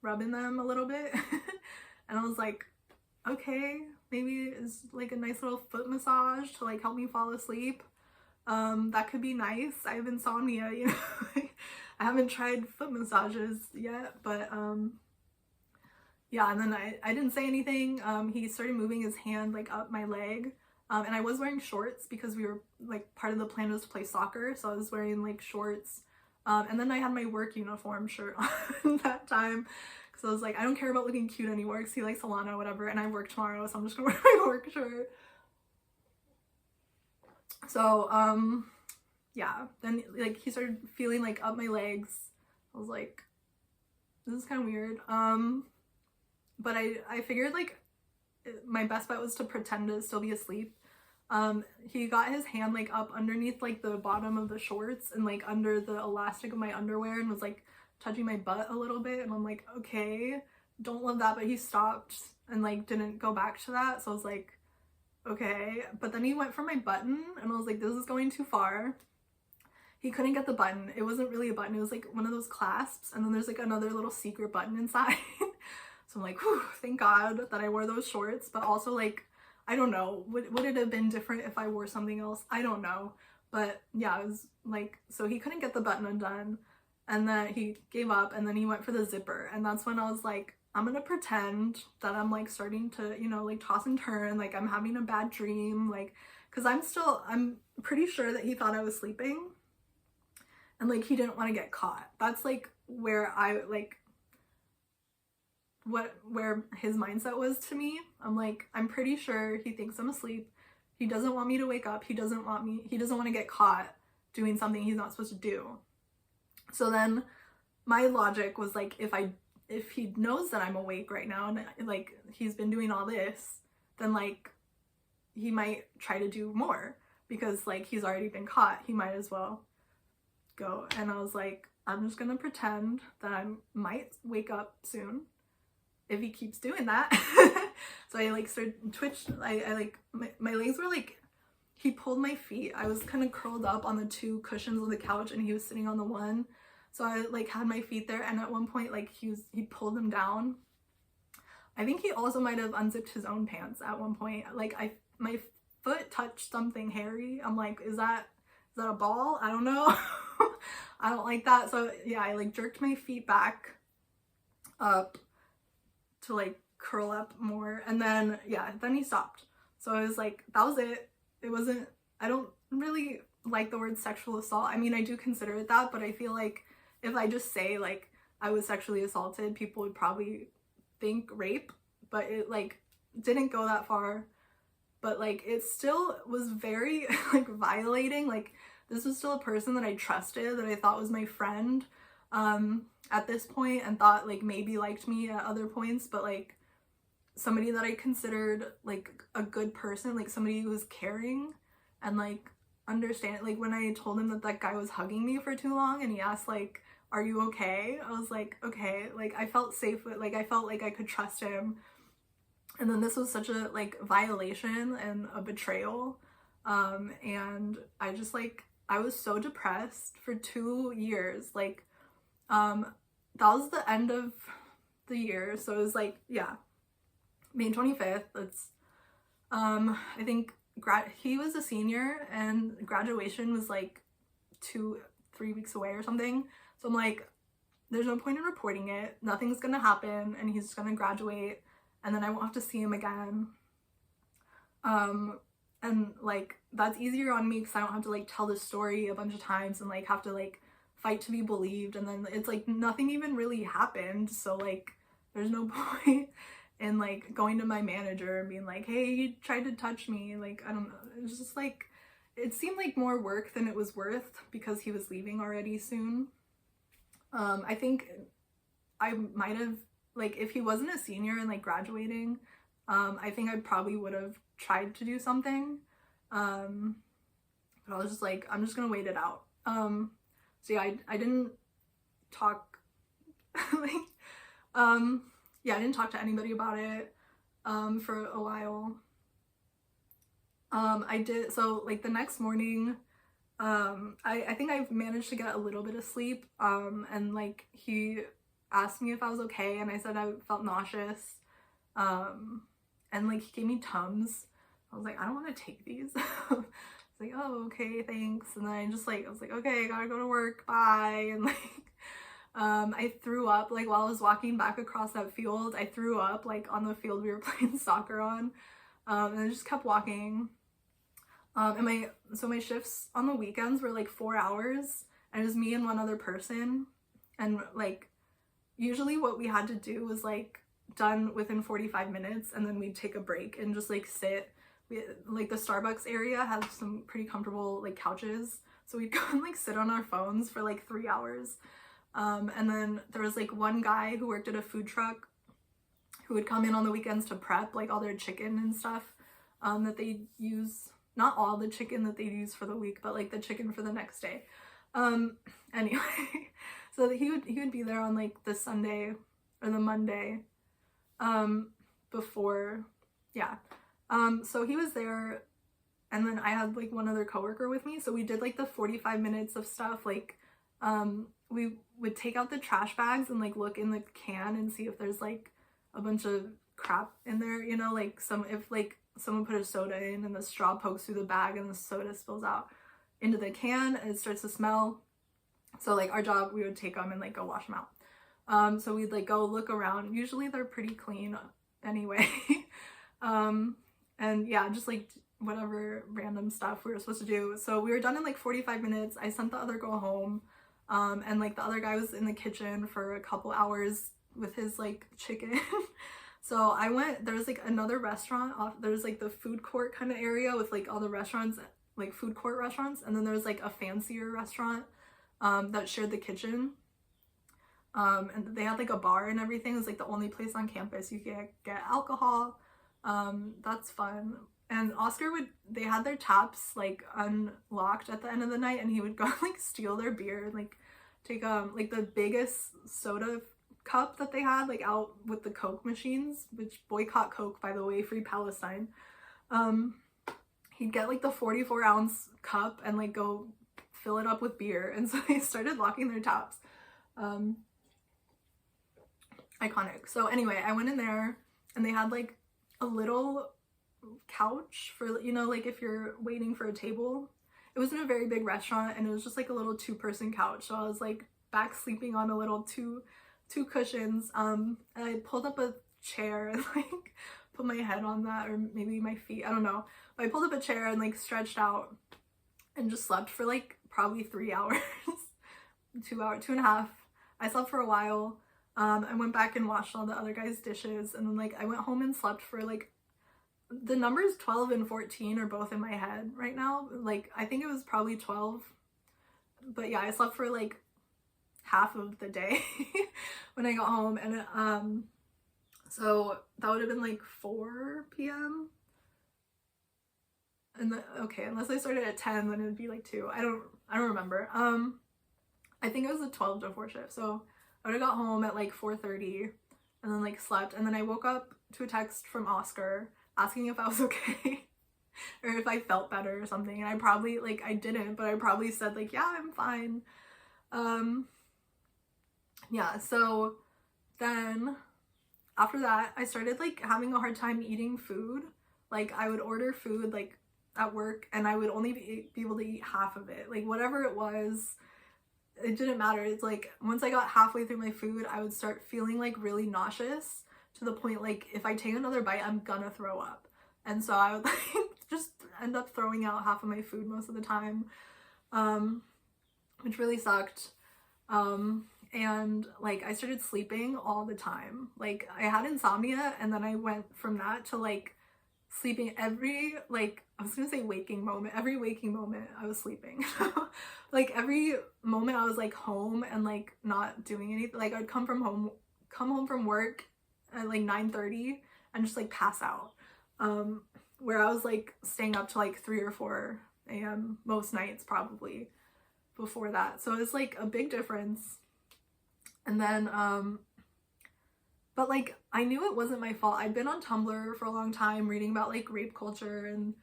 rubbing them a little bit. And I was like, okay, maybe it's, like, a nice little foot massage to, like, help me fall asleep. That could be nice. I have insomnia, you know. I haven't tried foot massages yet, but yeah, and then I didn't say anything. He started moving his hand like up my leg. And I was wearing shorts because we were like, part of the plan was to play soccer, so I was wearing like shorts. And then I had my work uniform shirt on that time because I was like, I don't care about looking cute anymore because he likes Alana, whatever, and I work tomorrow, so I'm just gonna wear my work shirt. So yeah, then like he started feeling like up my legs. I was like, this is kind of weird. But I figured like my best bet was to pretend to still be asleep. He got his hand like up underneath like the bottom of the shorts and like under the elastic of my underwear and was like touching my butt a little bit, and I'm like, okay, don't love that, but he stopped and like didn't go back to that, so I was like, okay. But then he went for my button and I was like, this is going too far. He couldn't get the button. It wasn't really a button, it was like one of those clasps, and then there's like another little secret button inside. So I'm like, whew, thank God that I wore those shorts. But also like, I don't know, would it have been different if I wore something else? I don't know. But yeah, it was like, so he couldn't get the button undone, and then he gave up, and then he went for the zipper, and that's when I was like, I'm gonna pretend that I'm like starting to, you know, like toss and turn, like I'm having a bad dream, like, because I'm pretty sure that he thought I was sleeping, and like he didn't want to get caught. That's like where I like where his mindset was to me. I'm like, I'm pretty sure he thinks I'm asleep. He doesn't want me to wake up. He doesn't want to get caught doing something he's not supposed to do. So then my logic was like, if he knows that I'm awake right now and like he's been doing all this, then like he might try to do more because like he's already been caught. He might as well go. And I was like, I'm just gonna pretend that I might wake up soon if he keeps doing that. So I like started I like my legs were like, he pulled my feet. I was kind of curled up on the two cushions of the couch and he was sitting on the one, so I like had my feet there, and at one point like he pulled them down. I think he also might have unzipped his own pants at one point. Like my foot touched something hairy. I'm like, is that a ball? I don't know. I don't like that. So yeah, I like jerked my feet back up to like curl up more, and then yeah, then he stopped. So I was like, that was it. It wasn't, I don't really like the word sexual assault. I mean, I do consider it that, but I feel like if I just say like I was sexually assaulted, people would probably think rape, but it like didn't go that far. But like it still was very like violating. Like this was still a person that I trusted, that I thought was my friend at this point, and thought like maybe liked me at other points, but like somebody that I considered like a good person, like somebody who was caring and like understand. Like when I told him that that guy was hugging me for too long and he asked like, are you okay? I was like, okay. Like I felt safe with, like I felt like I could trust him. And then this was such a like violation and a betrayal. And I just like, I was so depressed for 2 years. Like that was the end of the year, so it was like, yeah, May 25th. That's I think he was a senior and graduation was like 2-3 weeks away or something. So I'm like, there's no point in reporting it, nothing's gonna happen, and he's just gonna graduate and then I won't have to see him again. And like that's easier on me because I don't have to like tell this story a bunch of times and like have to like fight to be believed, and then it's like nothing even really happened, so like there's no point in like going to my manager and being like, hey, you tried to touch me. Like I don't know, it's just like it seemed like more work than it was worth because he was leaving already soon. I think I might have, like if he wasn't a senior and like graduating, I think I probably would have tried to do something, but I was just like, I'm just gonna wait it out. So yeah, I didn't talk like yeah, I didn't talk to anybody about it for a while. I did, so like the next morning, I think I managed to get a little bit of sleep, and like he asked me if I was okay, and I said I felt nauseous, and like he gave me Tums. I was like, I don't want to take these. like, oh, okay, thanks. And then I was like, okay, I gotta go to work, bye. And like, I threw up, like, while I was walking back across that field. I threw up, like, on the field we were playing soccer on. And I just kept walking. And my shifts on the weekends were like 4 hours, and it was me and one other person. And like, usually what we had to do was like done within 45 minutes, and then we'd take a break and just like sit. Like the Starbucks area has some pretty comfortable like couches, so we'd go and like sit on our phones for like 3 hours. And then there was like one guy who worked at a food truck who would come in on the weekends to prep like all their chicken and stuff that they use. Not all the chicken that they use for the week, but like the chicken for the next day. Anyway, so he would be there on like the Sunday or the Monday before, yeah. So he was there, and then I had like one other coworker with me, so we did like the 45 minutes of stuff. Like we would take out the trash bags and like look in the can and see if there's like a bunch of crap in there, you know, like if like someone put a soda in and the straw pokes through the bag and the soda spills out into the can and it starts to smell. So like our job, we would take them and like go wash them out. So we'd like go look around. Usually they're pretty clean anyway. And yeah, just like whatever random stuff we were supposed to do. So we were done in like 45 minutes. I sent the other girl home. And like the other guy was in the kitchen for a couple hours with his like chicken. So I went, there was like another restaurant off, there's like the food court kind of area with like all the restaurants, like food court restaurants. And then there was like a fancier restaurant that shared the kitchen. And they had like a bar and everything. It was like the only place on campus you could get alcohol. That's fun. And Oscar they had their taps like unlocked at the end of the night, and he would go like steal their beer and like take like the biggest soda cup that they had like out with the Coke machines, which boycott Coke, by the way, free Palestine. He'd get like the 44-ounce cup and like go fill it up with beer, and so they started locking their taps. Iconic. So anyway, I went in there and they had like a little couch for, you know, like if you're waiting for a table. It wasn't a very big restaurant, and it was just like a little 2-person couch. So I was like back sleeping on a little two cushions. And I pulled up a chair and like put my head on that, or maybe my feet, I don't know. But I pulled up a chair and like stretched out and just slept for like probably 3 hours. 2 hours, 2.5. I slept for a while. I went back and washed all the other guys' dishes, and then like I went home and slept for like, the numbers 12 and 14 are both in my head right now. Like I think it was probably 12, but yeah, I slept for like half of the day when I got home. And so that would have been like 4 p.m. and okay, unless I started at 10, then it'd be like 2. I don't remember. I think it was a 12 to 4 shift, so I would have got home at like 4:30 and then like slept, and then I woke up to a text from Oscar asking if I was okay or if I felt better or something, and I probably, like, I didn't, but I probably said like, yeah, I'm fine. Yeah, so then after that I started like having a hard time eating food. Like I would order food like at work, and I would only be able to eat half of it, like whatever it was. It didn't matter. It's like once I got halfway through my food, I would start feeling like really nauseous, to the point like if I take another bite, I'm gonna throw up. And so I would like just end up throwing out half of my food most of the time, which really sucked. And like I started sleeping all the time. Like I had insomnia, and then I went from that to like sleeping every, like, I was gonna say waking moment, every waking moment I was sleeping. Like every moment I was like home and like not doing anything. Like I'd come home from work at like 9:30 and just like pass out, where I was like staying up to like 3 or 4 a.m. most nights probably before that. So it's like a big difference. And then but like I knew it wasn't my fault. I'd been on Tumblr for a long time reading about like rape culture and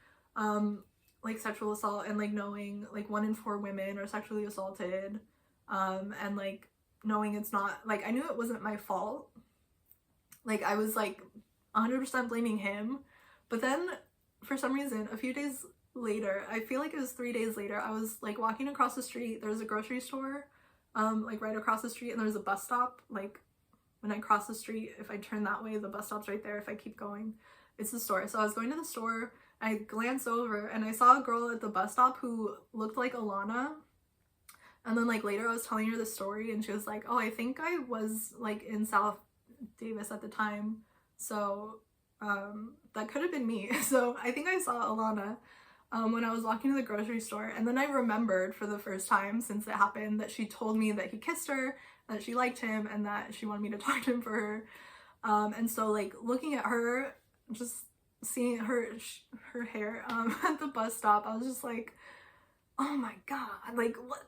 like sexual assault, and like knowing like 1 in 4 women are sexually assaulted, and like knowing it's not, like, I knew it wasn't my fault. Like I was like 100% blaming him, but then for some reason a few days later, I feel like it was 3 days later, I was like walking across the street. There was a grocery store like right across the street, and there was a bus stop. Like when I cross the street, if I turn that way, the bus stop's right there. If I keep going, it's the store. So I was going to the store, I glanced over and I saw a girl at the bus stop who looked like Alana. And then like later I was telling her the story and she was like, oh, I think I was like in South Davis at the time, so that could have been me. So I think I saw Alana when I was walking to the grocery store, and then I remembered for the first time since it happened that she told me that he kissed her, that she liked him, and that she wanted me to talk to him for her. And so like looking at her, just seeing her hair at the bus stop, I was just like, oh my god, like what,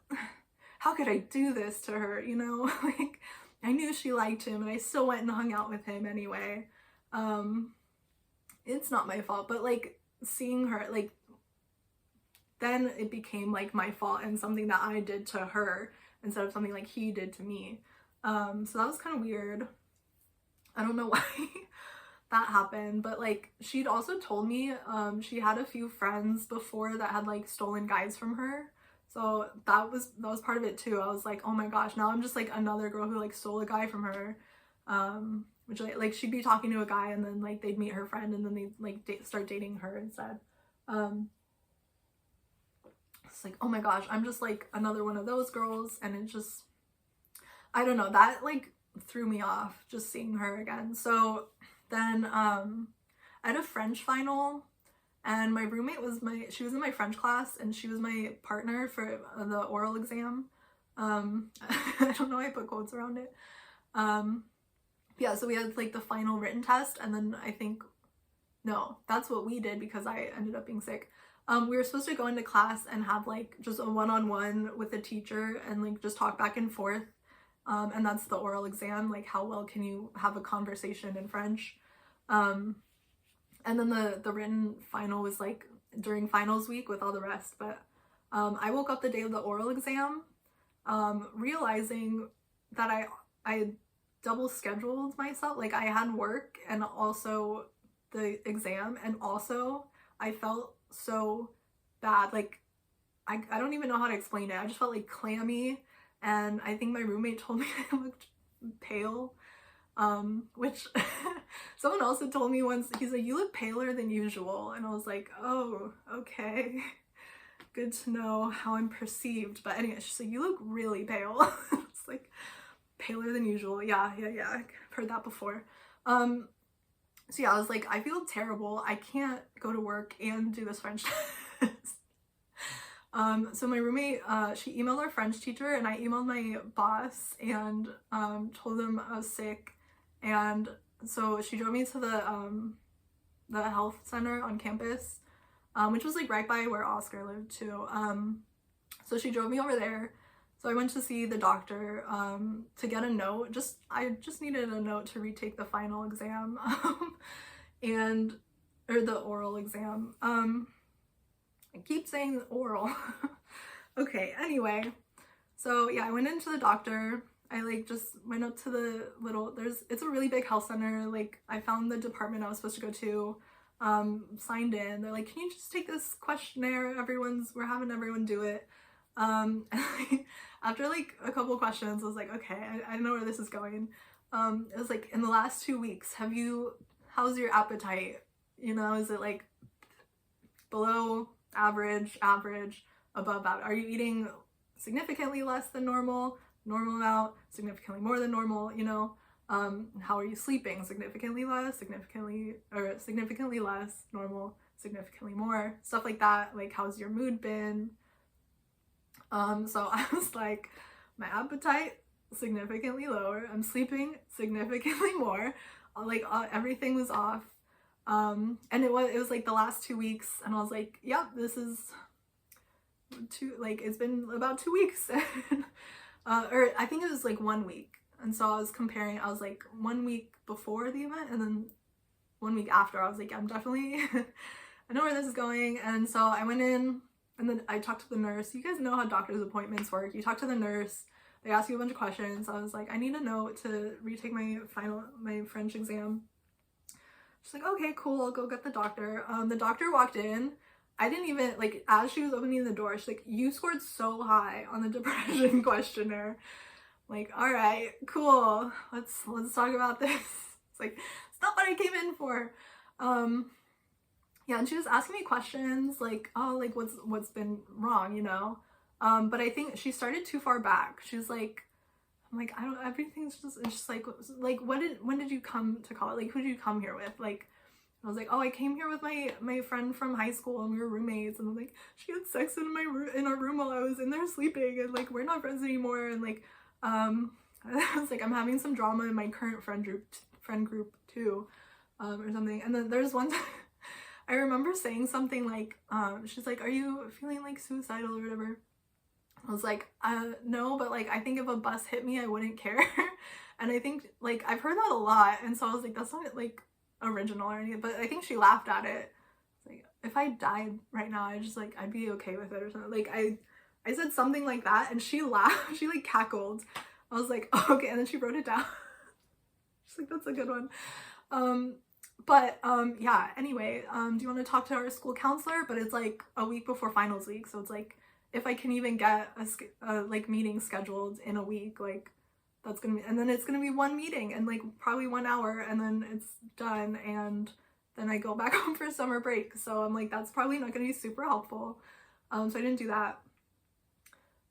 how could I do this to her, you know? Like I knew she liked him and I still went and hung out with him anyway. It's not my fault, but like seeing her, like then it became like my fault and something that I did to her instead of something like he did to me. So that was kind of weird. I don't know why that happened, but like she'd also told me she had a few friends before that had like stolen guys from her. So that was part of it too. I was like, oh my gosh, now I'm just like another girl who like stole a guy from her. Which like she'd be talking to a guy and then like they'd meet her friend and then they'd like start dating her instead. It's like, oh my gosh, I'm just like another one of those girls, and it just, I don't know, that like threw me off just seeing her again. So then I had a French final, and my roommate was she was in my French class and she was my partner for the oral exam. I don't know why I put quotes around it. Yeah, so we had like the final written test, and then I think, no, that's what we did because I ended up being sick. We were supposed to go into class and have like just a one-on-one with the teacher and like just talk back and forth. And that's the oral exam, like how well can you have a conversation in French. And then the written final was like during finals week with all the rest. But I woke up the day of the oral exam realizing that I double scheduled myself. Like I had work and also the exam, and also I felt so bad. Like I don't even know how to explain it. I just felt like clammy, and I think my roommate told me I looked pale, which someone else had told me once. He's like, you look paler than usual, and I was like, oh, okay, good to know how I'm perceived. But anyway, she's like, you look really pale. It's like paler than usual. Yeah, I've heard that before. So yeah, I was like, I feel terrible. I can't go to work and do this French test. So my roommate, she emailed our French teacher, and I emailed my boss and told them I was sick. And so she drove me to the health center on campus, which was like right by where Oscar lived too. So she drove me over there. So I went to see the doctor to get a note. I just needed a note to retake the final exam, or the oral exam. I keep saying oral. Okay, anyway. So yeah, I went into the doctor. I like just went up to the it's a really big health center. Like I found the department I was supposed to go to, signed in. They're like, can you just take this questionnaire? We're having everyone do it. After like a couple of questions, I was like, okay, I know where this is going. It was like, in the last 2 weeks, how's your appetite? You know, is it like below average, above average? Are you eating significantly less than normal amount, significantly more than normal, you know? How are you sleeping? Significantly less, significantly less, normal, significantly more, stuff like that. Like, how's your mood been? So I was like, my appetite significantly lower, I'm sleeping significantly more, like everything was off. And it was like the last 2 weeks, and I was like, yep, this is it's been about 2 weeks. Or I think it was like 1 week. And so I was comparing, I was like 1 week before the event and then 1 week after. I was like, I'm definitely, I know where this is going. And so I went in, and then I talked to the nurse. You guys know how doctor's appointments work. You talk to the nurse, they ask you a bunch of questions. I was like, I need a note to retake my French exam. She's like, okay, cool, I'll go get the doctor. The doctor walked in, I didn't even, like, as she was opening the door, she's like, you scored so high on the depression questionnaire. Like, all right, cool. Let's talk about this. It's like, it's not what I came in for. Yeah, and she was asking me questions like, oh, like what's been wrong, you know? But I think she started too far back. She's like, I'm like, I don't, everything's just, it's just like when did you come to college? Like, who did you come here with? Like, I was like, oh, I came here with my friend from high school and we were roommates, and like she had sex in in our room while I was in there sleeping, and like we're not friends anymore, and like I was like, I'm having some drama in my current friend group too, or something. And then there's one time I remember saying something like, she's like, are you feeling like suicidal or whatever? I was like, no, but like I think if a bus hit me I wouldn't care. And I think like I've heard that a lot, and so I was like, that's not like original or anything, but I think she laughed at it. It's like, if I died right now, I just like, I'd be okay with it or something. Like I said something like that, and she laughed. She like cackled. I was like, oh, okay, and then she wrote it down. She's like, that's a good one. Yeah, anyway, do you want to talk to our school counselor? But it's like a week before finals week, so it's like, if I can even get a like meeting scheduled in a week, like that's gonna be, and then it's gonna be one meeting and like probably 1 hour, and then it's done, and then I go back home for summer break. So I'm like, that's probably not gonna be super helpful. So I didn't do that.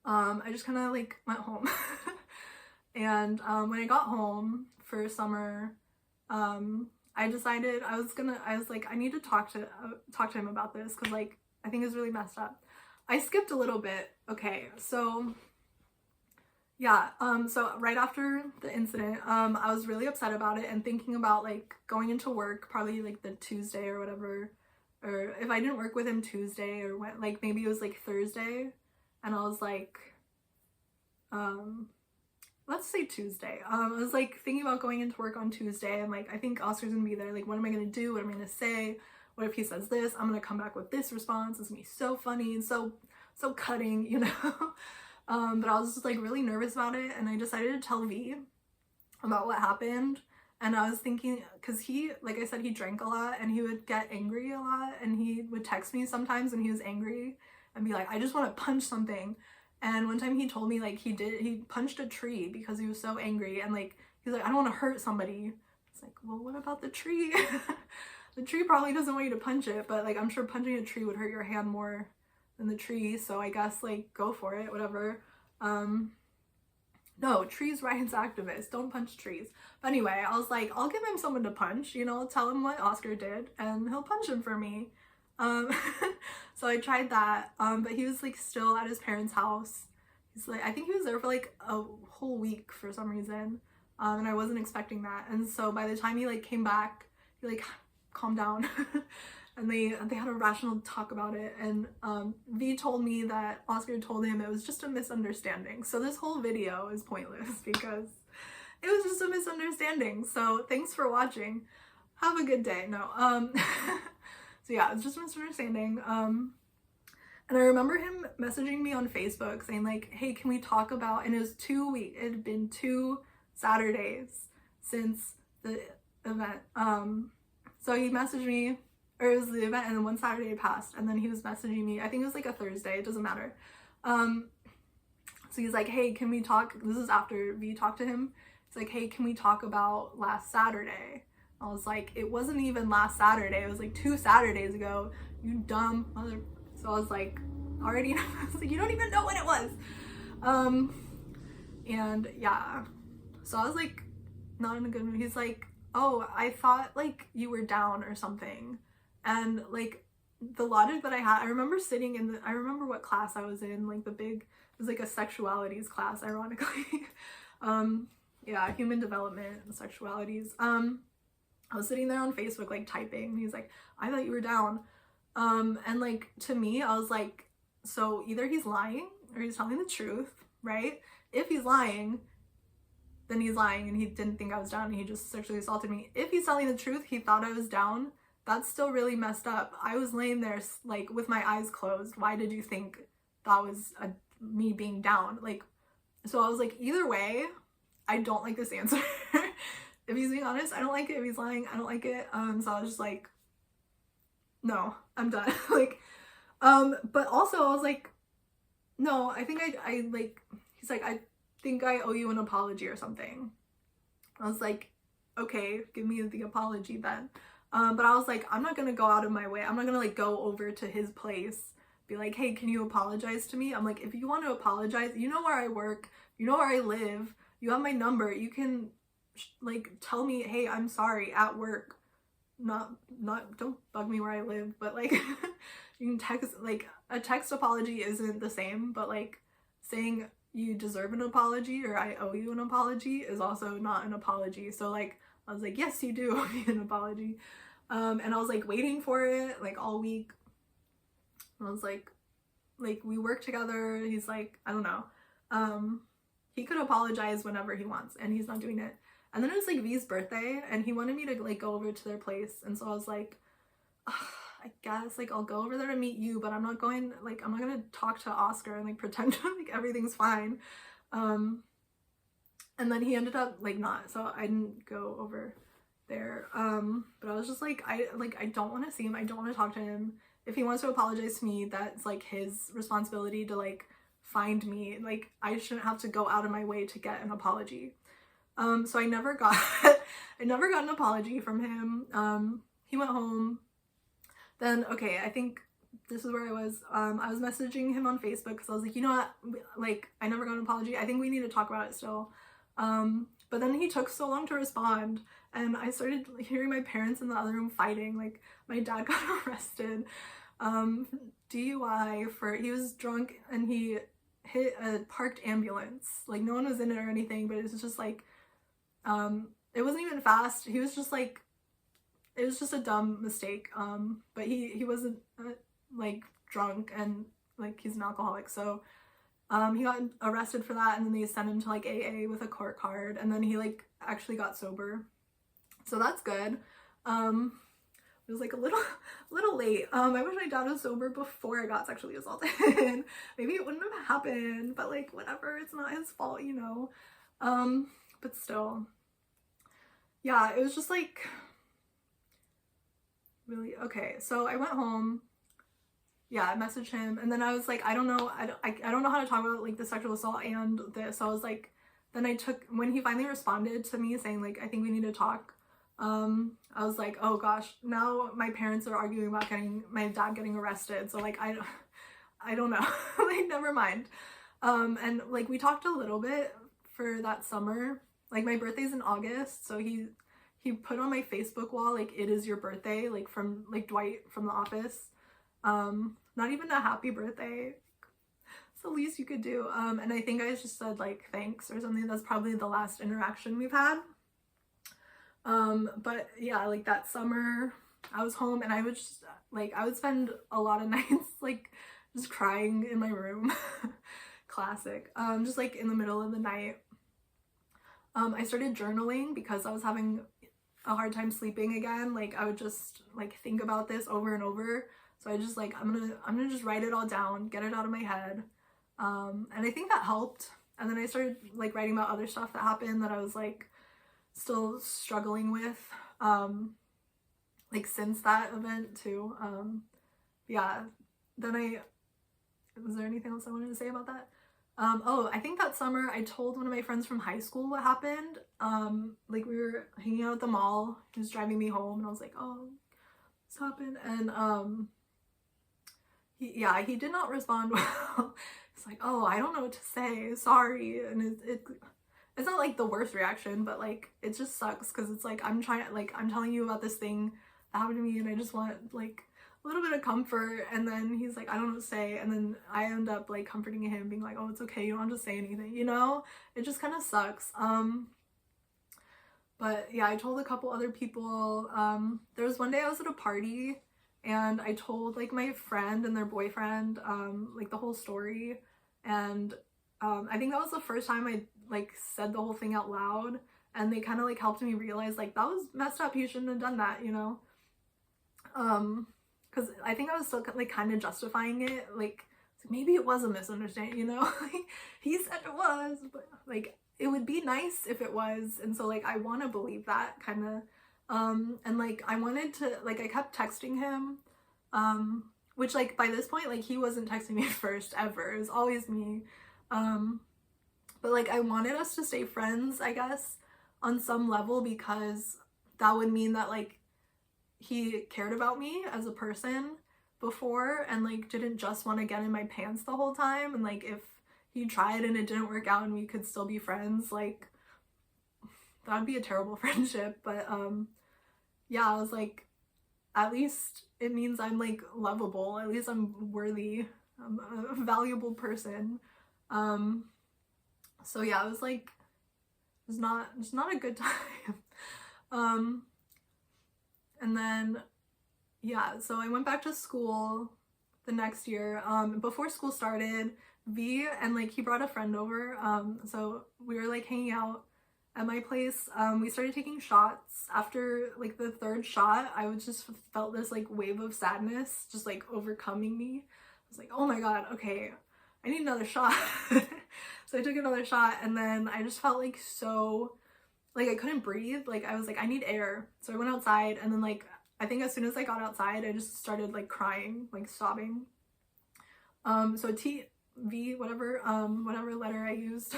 I just kind of like went home. And when I got home for summer, I decided I was like, I need to talk to him about this, because like I think it's really messed up. I skipped a little bit. Okay, so yeah, so right after the incident, I was really upset about it and thinking about like going into work probably like the Tuesday or whatever, or if I didn't work with him Tuesday, or when, like maybe it was like Thursday, and I was like, let's say Tuesday. I was like thinking about going into work on Tuesday, and like I think Oscar's gonna be there. Like, what am I gonna do? What am I gonna say? What if he says this? I'm gonna come back with this response. It's gonna be so funny and so cutting, you know. But I was just like really nervous about it, and I decided to tell V about what happened. And I was thinking, because he, like I said, he drank a lot and he would get angry a lot, and he would text me sometimes when he was angry and be like, I just want to punch something. And one time he told me like he punched a tree because he was so angry, and like he's like, I don't want to hurt somebody. It's like, well, what about the tree? The tree probably doesn't want you to punch it, but like I'm sure punching a tree would hurt your hand more than the tree, so I guess like go for it, whatever. No, trees rights activists, don't punch trees. But anyway, I was like, I'll give him someone to punch, you know, tell him what Oscar did and he'll punch him for me. So I tried that, but he was like still at his parents' house. He's like, I think he was there for like a whole week for some reason, and I wasn't expecting that. And so by the time he like came back, he like calmed down. And they had a rational talk about it, and V told me that Oscar told him it was just a misunderstanding. So this whole video is pointless because it was just a misunderstanding. So thanks for watching. Have a good day. No, so yeah, it's just a misunderstanding. And I remember him messaging me on Facebook saying like, hey, can we talk about, and it was 2 weeks, it had been 2 Saturdays since the event. So he messaged me, or it was the event, and then 1 Saturday passed, and then he was messaging me, I think it was like a Thursday, it doesn't matter. So he's like, hey, can we talk, this is after V talked to him, he's like, hey, can we talk about last Saturday? I was like, it wasn't even last Saturday, it was like 2 Saturdays ago, you dumb mother. So I was like, already, I was like, you don't even know when it was. And yeah, so I was like, not in a good mood. He's like, oh, I thought like you were down or something. And like the logic that I had, I remember sitting in I remember what class I was in, like it was like a sexualities class, ironically. Yeah, human development and sexualities. I was sitting there on Facebook like typing, and he's like, I thought you were down. And like to me, I was like, so either he's lying or he's telling the truth, right? If he's lying, then he's lying and he didn't think I was down and he just sexually assaulted me. If he's telling the truth, he thought I was down, that's still really messed up. I was laying there like with my eyes closed. Why did you think that was me being down? Like, so I was like, either way, I don't like this answer. If he's being honest, I don't like it. If he's lying, I don't like it. So I was just like, no, I'm done. Like, But also I was like, no, I think I like, he's like, I think I owe you an apology or something. I was like, okay, give me the apology then. But I was like, I'm not gonna go out of my way. I'm not gonna like go over to his place, be like, hey, can you apologize to me? I'm like, if you want to apologize, you know where I work, you know where I live, you have my number, you can like tell me, hey, I'm sorry at work. Not don't bug me where I live, but like you can text, like a text apology isn't the same, but like saying you deserve an apology or I owe you an apology is also not an apology. So like I was like, yes, you do owe me an apology. And I was like waiting for it like all week. I was like we work together. He's like, I don't know. He could apologize whenever he wants and he's not doing it. And then it was like V's birthday and he wanted me to like go over to their place. And so I was like, I guess like I'll go over there to meet you, but I'm not going, like I'm not gonna talk to Oscar and like pretend like everything's fine. And then he ended up like not, so I didn't go over there. But I was just like I don't want to see him, I don't want to talk to him. If he wants to apologize to me, that's like his responsibility to like find me. Like I shouldn't have to go out of my way to get an apology. So I never got an apology from him. He went home. Then, okay, I think this is where I was messaging him on Facebook because I was like, you know what, like I never got an apology, I think we need to talk about it still. But then he took so long to respond and I started hearing my parents in the other room fighting. Like my dad got arrested, DUI for, he was drunk and he hit a parked ambulance. Like no one was in it or anything, but it was just like, it wasn't even fast. He was just like, it was just a dumb mistake. But he wasn't like drunk and like he's an alcoholic. So he got arrested for that and then they sent him to like AA with a court card and then he like actually got sober. So that's good. It was like a little late. I wish my dad was sober before I got sexually assaulted. Maybe it wouldn't have happened, but like whatever, it's not his fault, you know. But still. Yeah, it was just like really okay. So I went home. Yeah, I messaged him and then I was like, I don't know how to talk about like the sexual assault and this. So I was like, then when he finally responded to me saying like, I think we need to talk, I was like, oh gosh, now my parents are arguing about my dad getting arrested. So like, I don't know, like never mind. And like we talked a little bit for that summer. Like my birthday's in August, so he put on my Facebook wall like, it is your birthday, like from like Dwight from The Office. Not even a happy birthday. It's the least you could do. And I think I just said like thanks or something. That's probably the last interaction we've had. But yeah, like that summer I was home and I would just like, I would spend a lot of nights like just crying in my room. Classic. Just like in the middle of the night. I started journaling because I was having a hard time sleeping again. Like I would just like think about this over and over. So I just like, I'm gonna just write it all down, get it out of my head. And I think that helped. And then I started like writing about other stuff that happened that I was like still struggling with, like since that event too. Yeah, then was there anything else I wanted to say about that? Oh, I think that summer I told one of my friends from high school what happened. Like we were hanging out at the mall, he was driving me home and I was like, oh, this happened. And he did not respond well. It's like, oh, I don't know what to say, sorry. And it's not like the worst reaction, but like it just sucks because it's like I'm telling you about this thing that happened to me and I just want like a little bit of comfort, and then he's like, I don't know what to say, and then I end up like comforting him, being like, oh, it's okay, you don't have to say anything, you know? It just kind of sucks. But yeah, I told a couple other people. There was one day I was at a party and I told like my friend and their boyfriend like the whole story, and I think that was the first time I like said the whole thing out loud, and they kind of like helped me realize like that was messed up, you shouldn't have done that, you know? Because I think I was still like kind of justifying it, like maybe it was a misunderstanding, you know? Like he said it was, but like it would be nice if it was, and so like I want to believe that kind of, and like I wanted to, like I kept texting him which like by this point, like he wasn't texting me first ever. It was always me. But like I wanted us to stay friends, I guess, on some level, because that would mean that like he cared about me as a person before and like didn't just want to get in my pants the whole time. And like if he tried and it didn't work out and we could still be friends, like that would be a terrible friendship. But yeah, I was like, at least it means I'm like lovable, at least I'm worthy, I'm a valuable person. So yeah, it was like, it's not a good time. And then yeah, so I went back to school the next year. Before school started, V and like he brought a friend over, so we were like hanging out at my place. We started taking shots. After like the third shot, I was just felt this like wave of sadness just like overcoming me. I was like, oh my god, okay, I need another shot. So I took another shot, and then I just felt like so, like I couldn't breathe. Like I was like, I need air. So I went outside, and then like I think as soon as I got outside, I just started like crying, like sobbing. So V, whatever letter I used,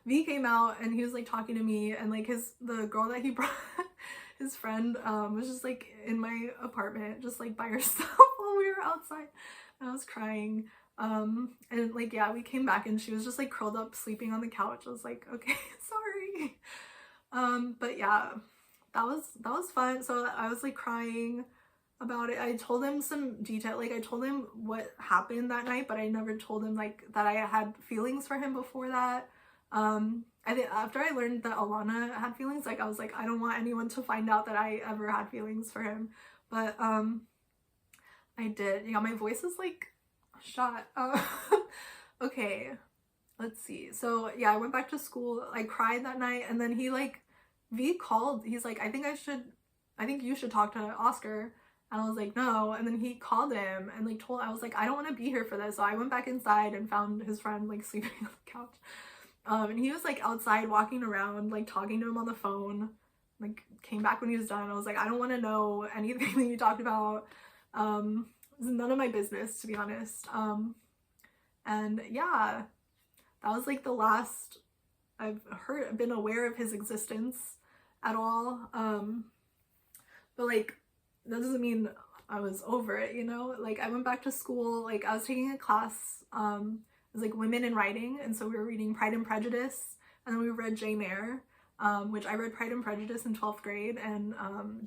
V came out, and he was like talking to me, and like the girl that he brought, his friend, was just like in my apartment, just like by herself while we were outside, and I was crying. And like, yeah, we came back and she was just like curled up sleeping on the couch. I was like, okay, sorry. But yeah, that was fun. So I was like crying about it. I told him some detail, like I told him what happened that night, but I never told him like that I had feelings for him before that. I think after I learned that Alana had feelings, like I was like, I don't want anyone to find out that I ever had feelings for him. But I did. Yeah, my voice is like shot. Okay, let's see. So yeah, I went back to school. I cried that night, and then V called. He's like, I think you should talk to Oscar. And I was like, no. And then he called him and like I was like, I don't want to be here for this. So I went back inside and found his friend like sleeping on the couch. And he was like outside walking around, like talking to him on the phone, like came back when he was done. I was like, I don't want to know anything that you talked about. It's none of my business, to be honest. And yeah, that was like the last I've been aware of his existence at all. But like, that doesn't mean I was over it, you know? Like I went back to school, like I was taking a class, it was like women in writing, and so we were reading Pride and Prejudice, and then we read Jane Eyre, which I read Pride and Prejudice in 12th grade, and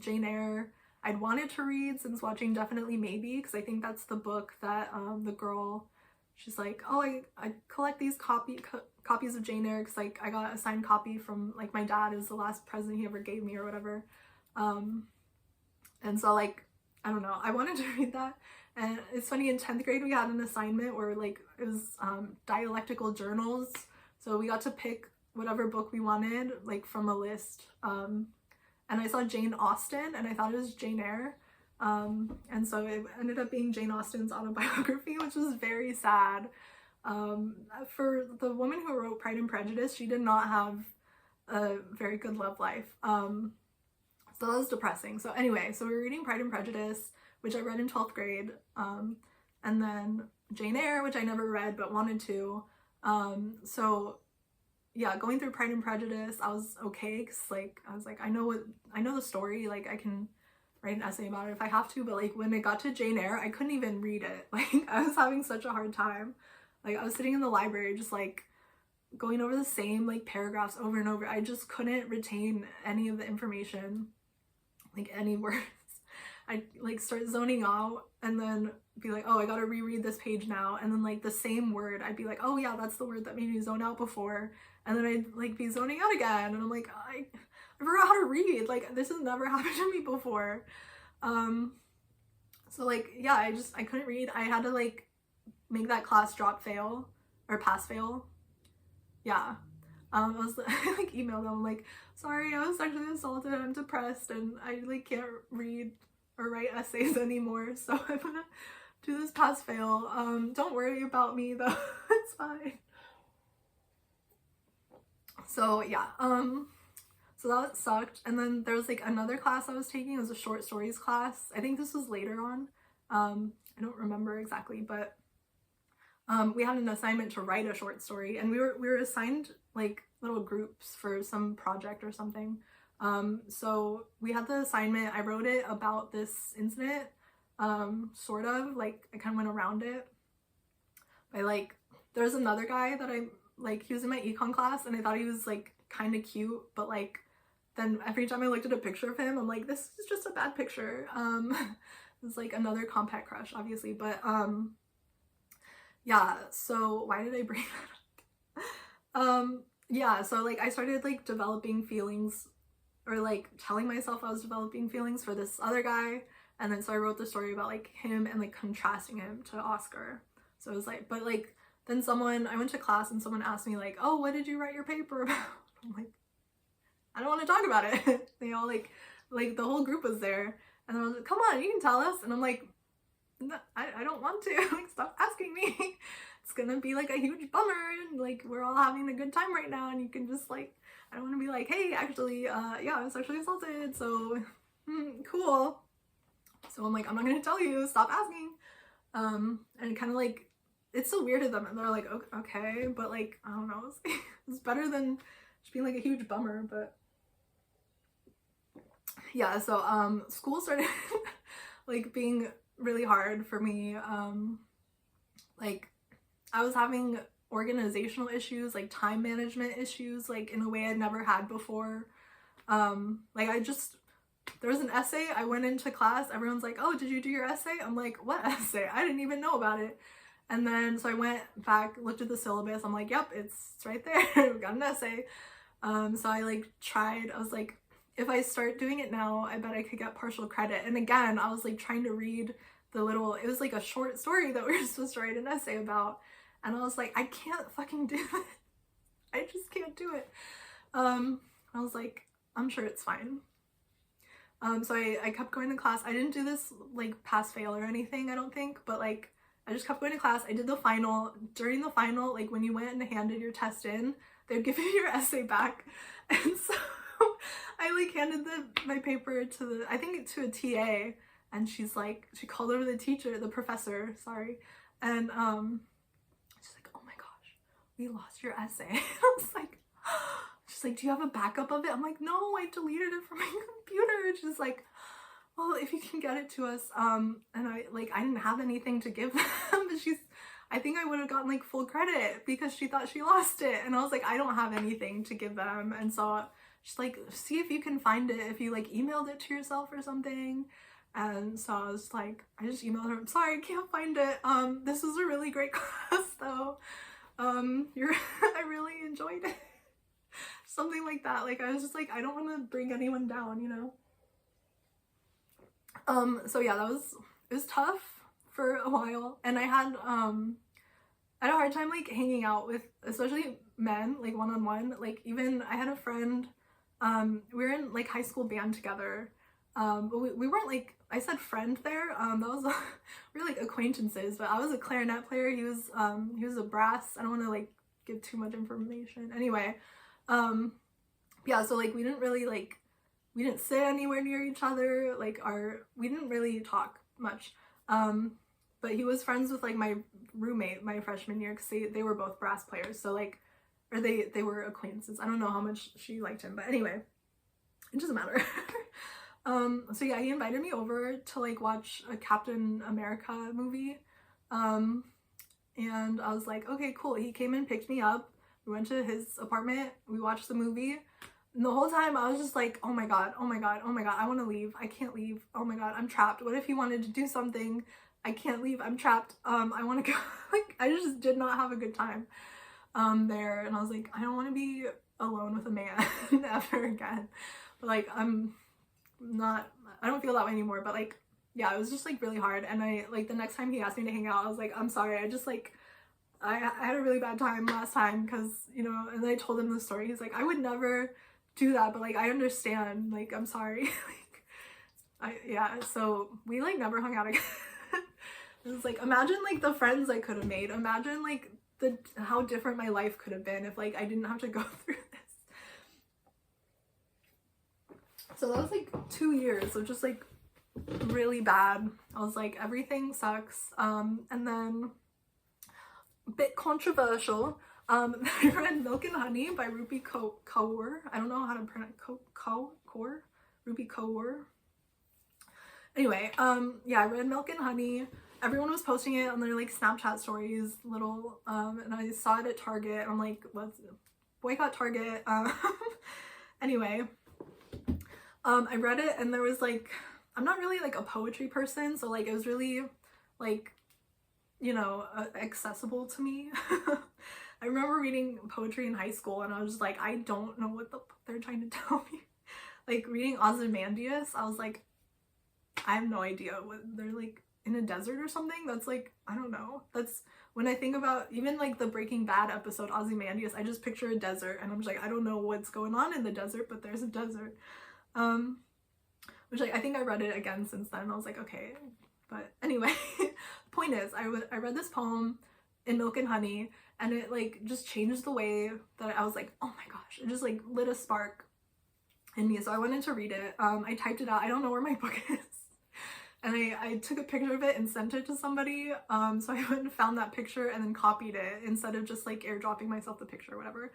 Jane Eyre I'd wanted to read since watching Definitely Maybe, because I think that's the book that the girl, she's like, oh, I collect these copies of Jane Eyre because like I got a signed copy from like my dad, is the last present he ever gave me or whatever. And so like, I don't know, I wanted to read that. And it's funny, in 10th grade we had an assignment where like it was dialectical journals, so we got to pick whatever book we wanted like from a list. And I saw Jane Austen and I thought it was Jane Eyre, and so it ended up being Jane Austen's autobiography, which was very sad. For the woman who wrote Pride and Prejudice, she did not have a very good love life, so that was depressing. So anyway, so we were reading Pride and Prejudice, which I read in 12th grade, and then Jane Eyre, which I never read but wanted to. So yeah, going through Pride and Prejudice, I was okay, because like I was like, I know the story, like I can write an essay about it if I have to. But like when it got to Jane Eyre, I couldn't even read it. Like I was having such a hard time. Like I was sitting in the library just like going over the same like paragraphs over and over. I just couldn't retain any of the information, like any words. I like start zoning out and then be like, oh, I gotta reread this page now, and then like the same word, I'd be like, oh yeah, that's the word that made me zone out before, and then I'd like be zoning out again, and I'm like, I forgot how to read, like this has never happened to me before. So like, yeah, I couldn't read. I had to like make that class drop fail or pass fail. Yeah. I was I like emailed them like, sorry, I was sexually assaulted, I'm depressed, and I like can't read or write essays anymore, so I'm gonna do this pass fail. Don't worry about me though. It's fine. So yeah, so that sucked. And then there was like another class I was taking. It was a short stories class. I think this was later on. I don't remember exactly, but we had an assignment to write a short story, and we were assigned like little groups for some project or something. So we had the assignment. I wrote it about this incident, sort of like I kind of went around it. There's another guy that he was in my econ class, and I thought he was like kind of cute, but like then every time I looked at a picture of him, I'm like, this is just a bad picture. It's like another compact crush, obviously, but yeah, so why did I bring that up? Yeah, so like I started like developing feelings, or like telling myself I was developing feelings for this other guy, and then so I wrote the story about like him and like contrasting him to Oscar. So it was like, but like then I went to class and someone asked me like, oh, what did you write your paper about? I'm like, I don't want to talk about it. They all like the whole group was there, and I was like, come on, you can tell us. And I'm like, no, I don't want to. Like, stop asking me. It's gonna be like a huge bummer, and like we're all having a good time right now, and you can just like, I don't want to be like, hey, actually, yeah, I was sexually assaulted, so cool. So I'm like, I'm not gonna tell you, stop asking. And kind of like, it's so weird to them, and they're like, okay, but like, I don't know, it's better than just being like a huge bummer. But yeah, so school started like being really hard for me. Like I was having organizational issues, like time management issues, like in a way I'd never had before. Like there was an essay, I went into class, everyone's like, oh, did you do your essay? I'm like, what essay? I didn't even know about it. And then so I went back, looked at the syllabus, I'm like, yep, it's right there. We got an essay. So I like tried, I was like, if I start doing it now, I bet I could get partial credit. And again, I was like trying to read it was like a short story that we were supposed to write an essay about. And I was like, I can't fucking do it. I just can't do it. I was like, I'm sure it's fine. So I kept going to class. I didn't do this like pass fail or anything, I don't think, but like I just kept going to class. I did the final. During the final, like when you went and handed your test in, they'd give you your essay back. And so I like handed my paper to I think to a TA, and she's like, she called over the professor, sorry. And she's like, oh my gosh, we lost your essay. I was like, she's like, do you have a backup of it? I'm like, no, I deleted it from my computer. She's like, well, if you can get it to us. And I didn't have anything to give them, but I think I would have gotten like full credit because she thought she lost it. And I was like, I don't have anything to give them. And so she's like, see if you can find it, if you like emailed it to yourself or something. And so I was like, I just emailed her, I'm sorry, I can't find it. This was a really great class though. I really enjoyed it. Something like that. Like I was just like, I don't want to bring anyone down, you know? So yeah, it was tough for a while, and I had a hard time like hanging out with especially men, like one-on-one. Like even I had a friend, we were in like high school band together, but we weren't like, I said friend there, that was we were like acquaintances, but I was a clarinet player, he was a brass. I don't want to like give too much information. Anyway, yeah, so like we didn't sit anywhere near each other, like we didn't really talk much, but he was friends with like my roommate my freshman year, because they were both brass players, so like, or they were acquaintances. I don't know how much she liked him, but anyway, it doesn't matter. So yeah, he invited me over to like watch a Captain America movie, and I was like, okay, cool. He came and picked me up, we went to his apartment, we watched the movie. And the whole time I was just like, oh my god, oh my god, oh my god, I want to leave, I can't leave, oh my god, I'm trapped. What if he wanted to do something? I can't leave, I'm trapped, I want to go. Like, I just did not have a good time there, and I was like, I don't want to be alone with a man ever again. But like, I don't feel that way anymore, but like, yeah, it was just like really hard. And I like, the next time he asked me to hang out, I was like, I'm sorry, I just like, I had a really bad time last time, because, you know, and I told him the story. He's like, I would never do that, but like, I understand, like, I'm sorry. Like, yeah, so we like never hung out again. It was like, imagine like the friends I could have made, imagine like how different my life could have been if like I didn't have to go through this. So that was like 2 years of just like really bad. I was like, everything sucks. And then a bit controversial. I read Milk and Honey by Rupi Kaur. I don't know how to pronounce Kaur? Rupi Kaur. Anyway, yeah, I read Milk and Honey. Everyone was posting it on their like Snapchat stories, little, and I saw it at Target. And I'm like, let's boycott Target. Anyway, I read it, and there was like, I'm not really like a poetry person, so like it was really like, you know, accessible to me. I remember reading poetry in high school, and I was just like, I don't know what the fuck they're trying to tell me. Like reading Ozymandias, I was like, I have no idea what they're like, in a desert or something. That's like, I don't know. That's when I think about even like the Breaking Bad episode Ozymandias, I just picture a desert, and I'm just like, I don't know what's going on in the desert, but there's a desert. Which like I think I read it again since then. I was like, okay, but anyway, the point is, I read this poem in Milk and Honey, and it like just changed the way that I was like, oh my gosh, it just like lit a spark in me. So I wanted to read it. I typed it out. I don't know where my book is. And I took a picture of it and sent it to somebody. So I went and found that picture and then copied it instead of just like airdropping myself the picture or whatever.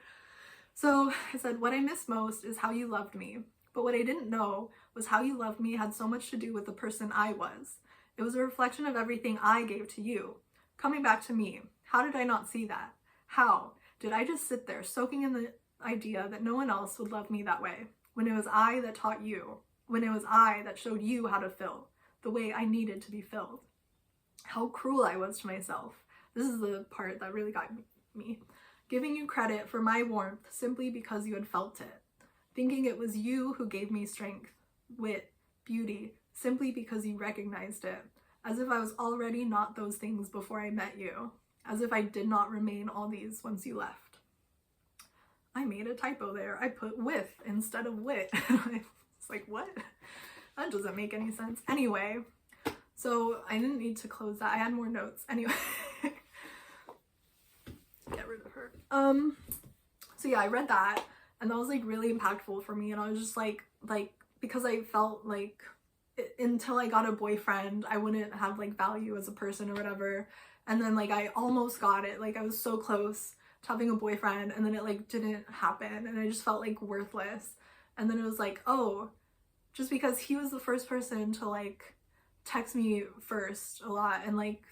So I said, what I miss most is how you loved me. But what I didn't know was how you loved me had so much to do with the person I was. It was a reflection of everything I gave to you. Coming back to me, how did I not see that? How? Did I just sit there soaking in the idea that no one else would love me that way? When it was I that taught you. When it was I that showed you how to fill. The way I needed to be filled. How cruel I was to myself. This is the part that really got me. Giving you credit for my warmth simply because you had felt it. Thinking it was you who gave me strength, wit, beauty, simply because you recognized it. As if I was already not those things before I met you. As if I did not remain all these once you left. I made a typo there. I put with instead of wit. It's like, what? That doesn't make any sense. Anyway, so I didn't need to close that. I had more notes. Anyway. Get rid of her. So yeah, I read that, and that was like really impactful for me, and I was just like because I felt like until I got a boyfriend, I wouldn't have like value as a person or whatever. And then like I almost got it. Like I was so close to having a boyfriend, and then it like didn't happen, and I just felt like worthless. And then it was like, oh, just because he was the first person to like text me first a lot and like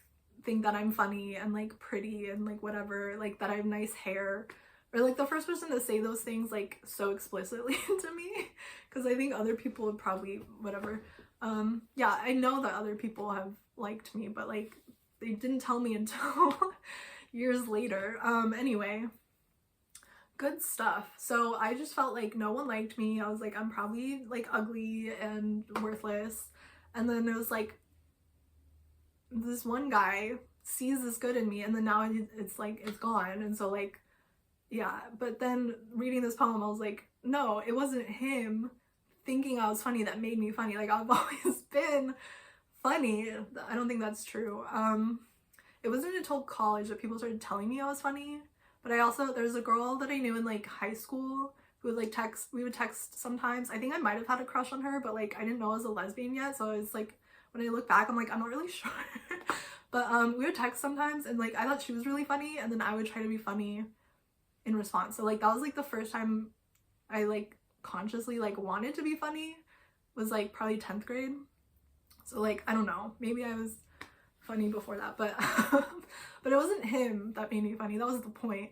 think that I'm funny and like pretty and like whatever, like that I have nice hair, or like the first person to say those things like so explicitly to me, because I think other people would probably whatever. Yeah, I know that other people have liked me, but like they didn't tell me until years later. Anyway, good stuff. So I just felt like no one liked me. I was like, I'm probably like ugly and worthless. And then it was like this one guy sees this good in me, and then now it's like it's gone. And so like, yeah, but then reading this poem, I was like, no, it wasn't him thinking I was funny that made me funny. Like I've always been funny. I don't think that's true. It wasn't until college that people started telling me I was funny. But I also, there's a girl that I knew in like high school who would like we would text sometimes. I think I might have had a crush on her, but like I didn't know I was a lesbian yet. So it's like, when I look back, I'm like, I'm not really sure. But we would text sometimes, and like I thought she was really funny, and then I would try to be funny in response. So like that was like the first time I like consciously like wanted to be funny, was like probably 10th grade. So like, I don't know, maybe I was funny before that, but but it wasn't him that made me funny. That was the point.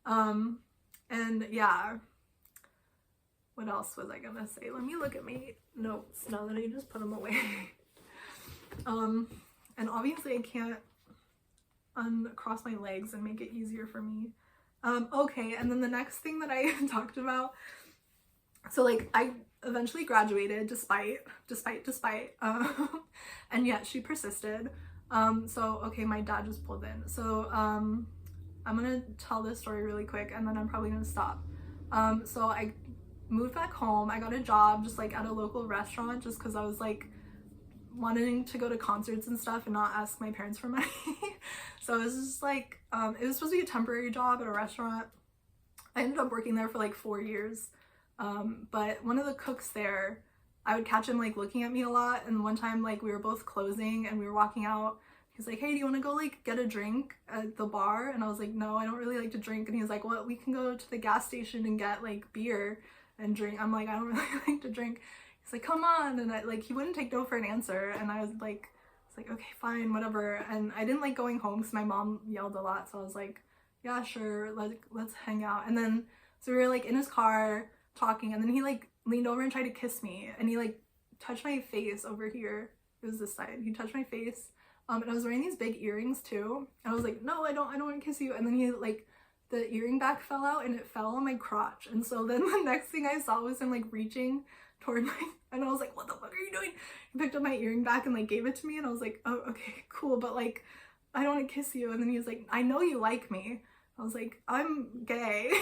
And yeah, what else was I gonna say? Let me look at my notes now that I just put them away. And obviously I can't uncross my legs and make it easier for me. Okay, and then the next thing that I talked about, so like I eventually graduated despite and yet she persisted. So okay, my dad just pulled in. So I'm gonna tell this story really quick, and then I'm probably gonna stop. So I moved back home. I got a job just like at a local restaurant, just because I was like wanting to go to concerts and stuff and not ask my parents for money. So it was just like, it was supposed to be a temporary job at a restaurant. I ended up working there for like 4 years. But one of the cooks there I would catch him like looking at me a lot. And one time like we were both closing and we were walking out. He's like, hey, do you want to go like get a drink at the bar? And I was like, no, I don't really like to drink. And he was like, well, we can go to the gas station and get like beer and drink. I'm like, I don't really like to drink. He's like, come on. And I like, he wouldn't take no for an answer. And I was like, okay, fine, whatever. And I didn't like going home because my mom yelled a lot. So I was like, yeah, sure, let's hang out. And then, so we were like in his car talking, and then he like leaned over and tried to kiss me, and he like touched my face over here. It was this side. He touched my face. And I was wearing these big earrings too. And I was like, no, I don't want to kiss you. And then he like, the earring back fell out and it fell on my crotch. And so then the next thing I saw was him like reaching toward my, and I was like, what the fuck are you doing? He picked up my earring back and like gave it to me, and I was like, oh, okay, cool, but like, I don't want to kiss you. And then he was like, I know you like me. I was like, I'm gay.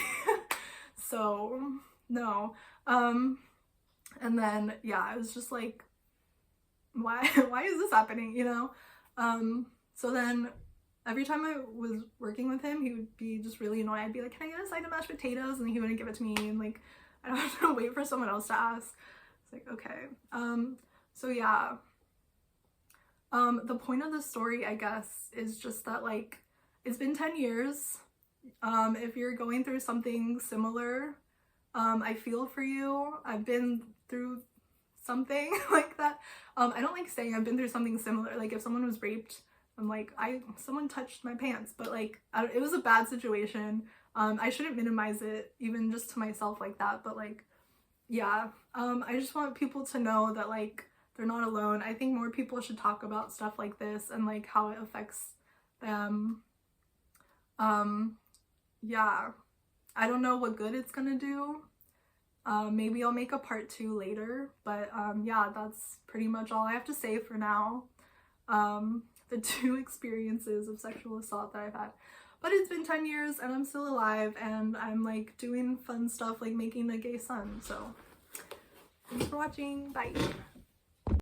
So no. And then yeah, I was just like, why is this happening, you know? So then every time I was working with him, he would be just really annoyed. I'd be like, can I get a side of mashed potatoes? And he wouldn't give it to me, and like I don't have to wait for someone else to ask. It's like, okay. So yeah, the point of the story, I guess, is just that like it's been 10 years. If you're going through something similar, I feel for you. I've been through something like that. I don't like saying I've been through something similar. Like if someone was raped, I'm like, someone touched my pants, but like it was a bad situation. I shouldn't minimize it even just to myself like that, but like, yeah, I just want people to know that like they're not alone. I think more people should talk about stuff like this and like how it affects them. Yeah, I don't know what good it's gonna do. Maybe I'll make a part 2 later, but yeah, that's pretty much all I have to say for now. The 2 experiences of sexual assault that I've had. But it's been 10 years and I'm still alive, and I'm like doing fun stuff like making a gay son. So thanks for watching. Bye.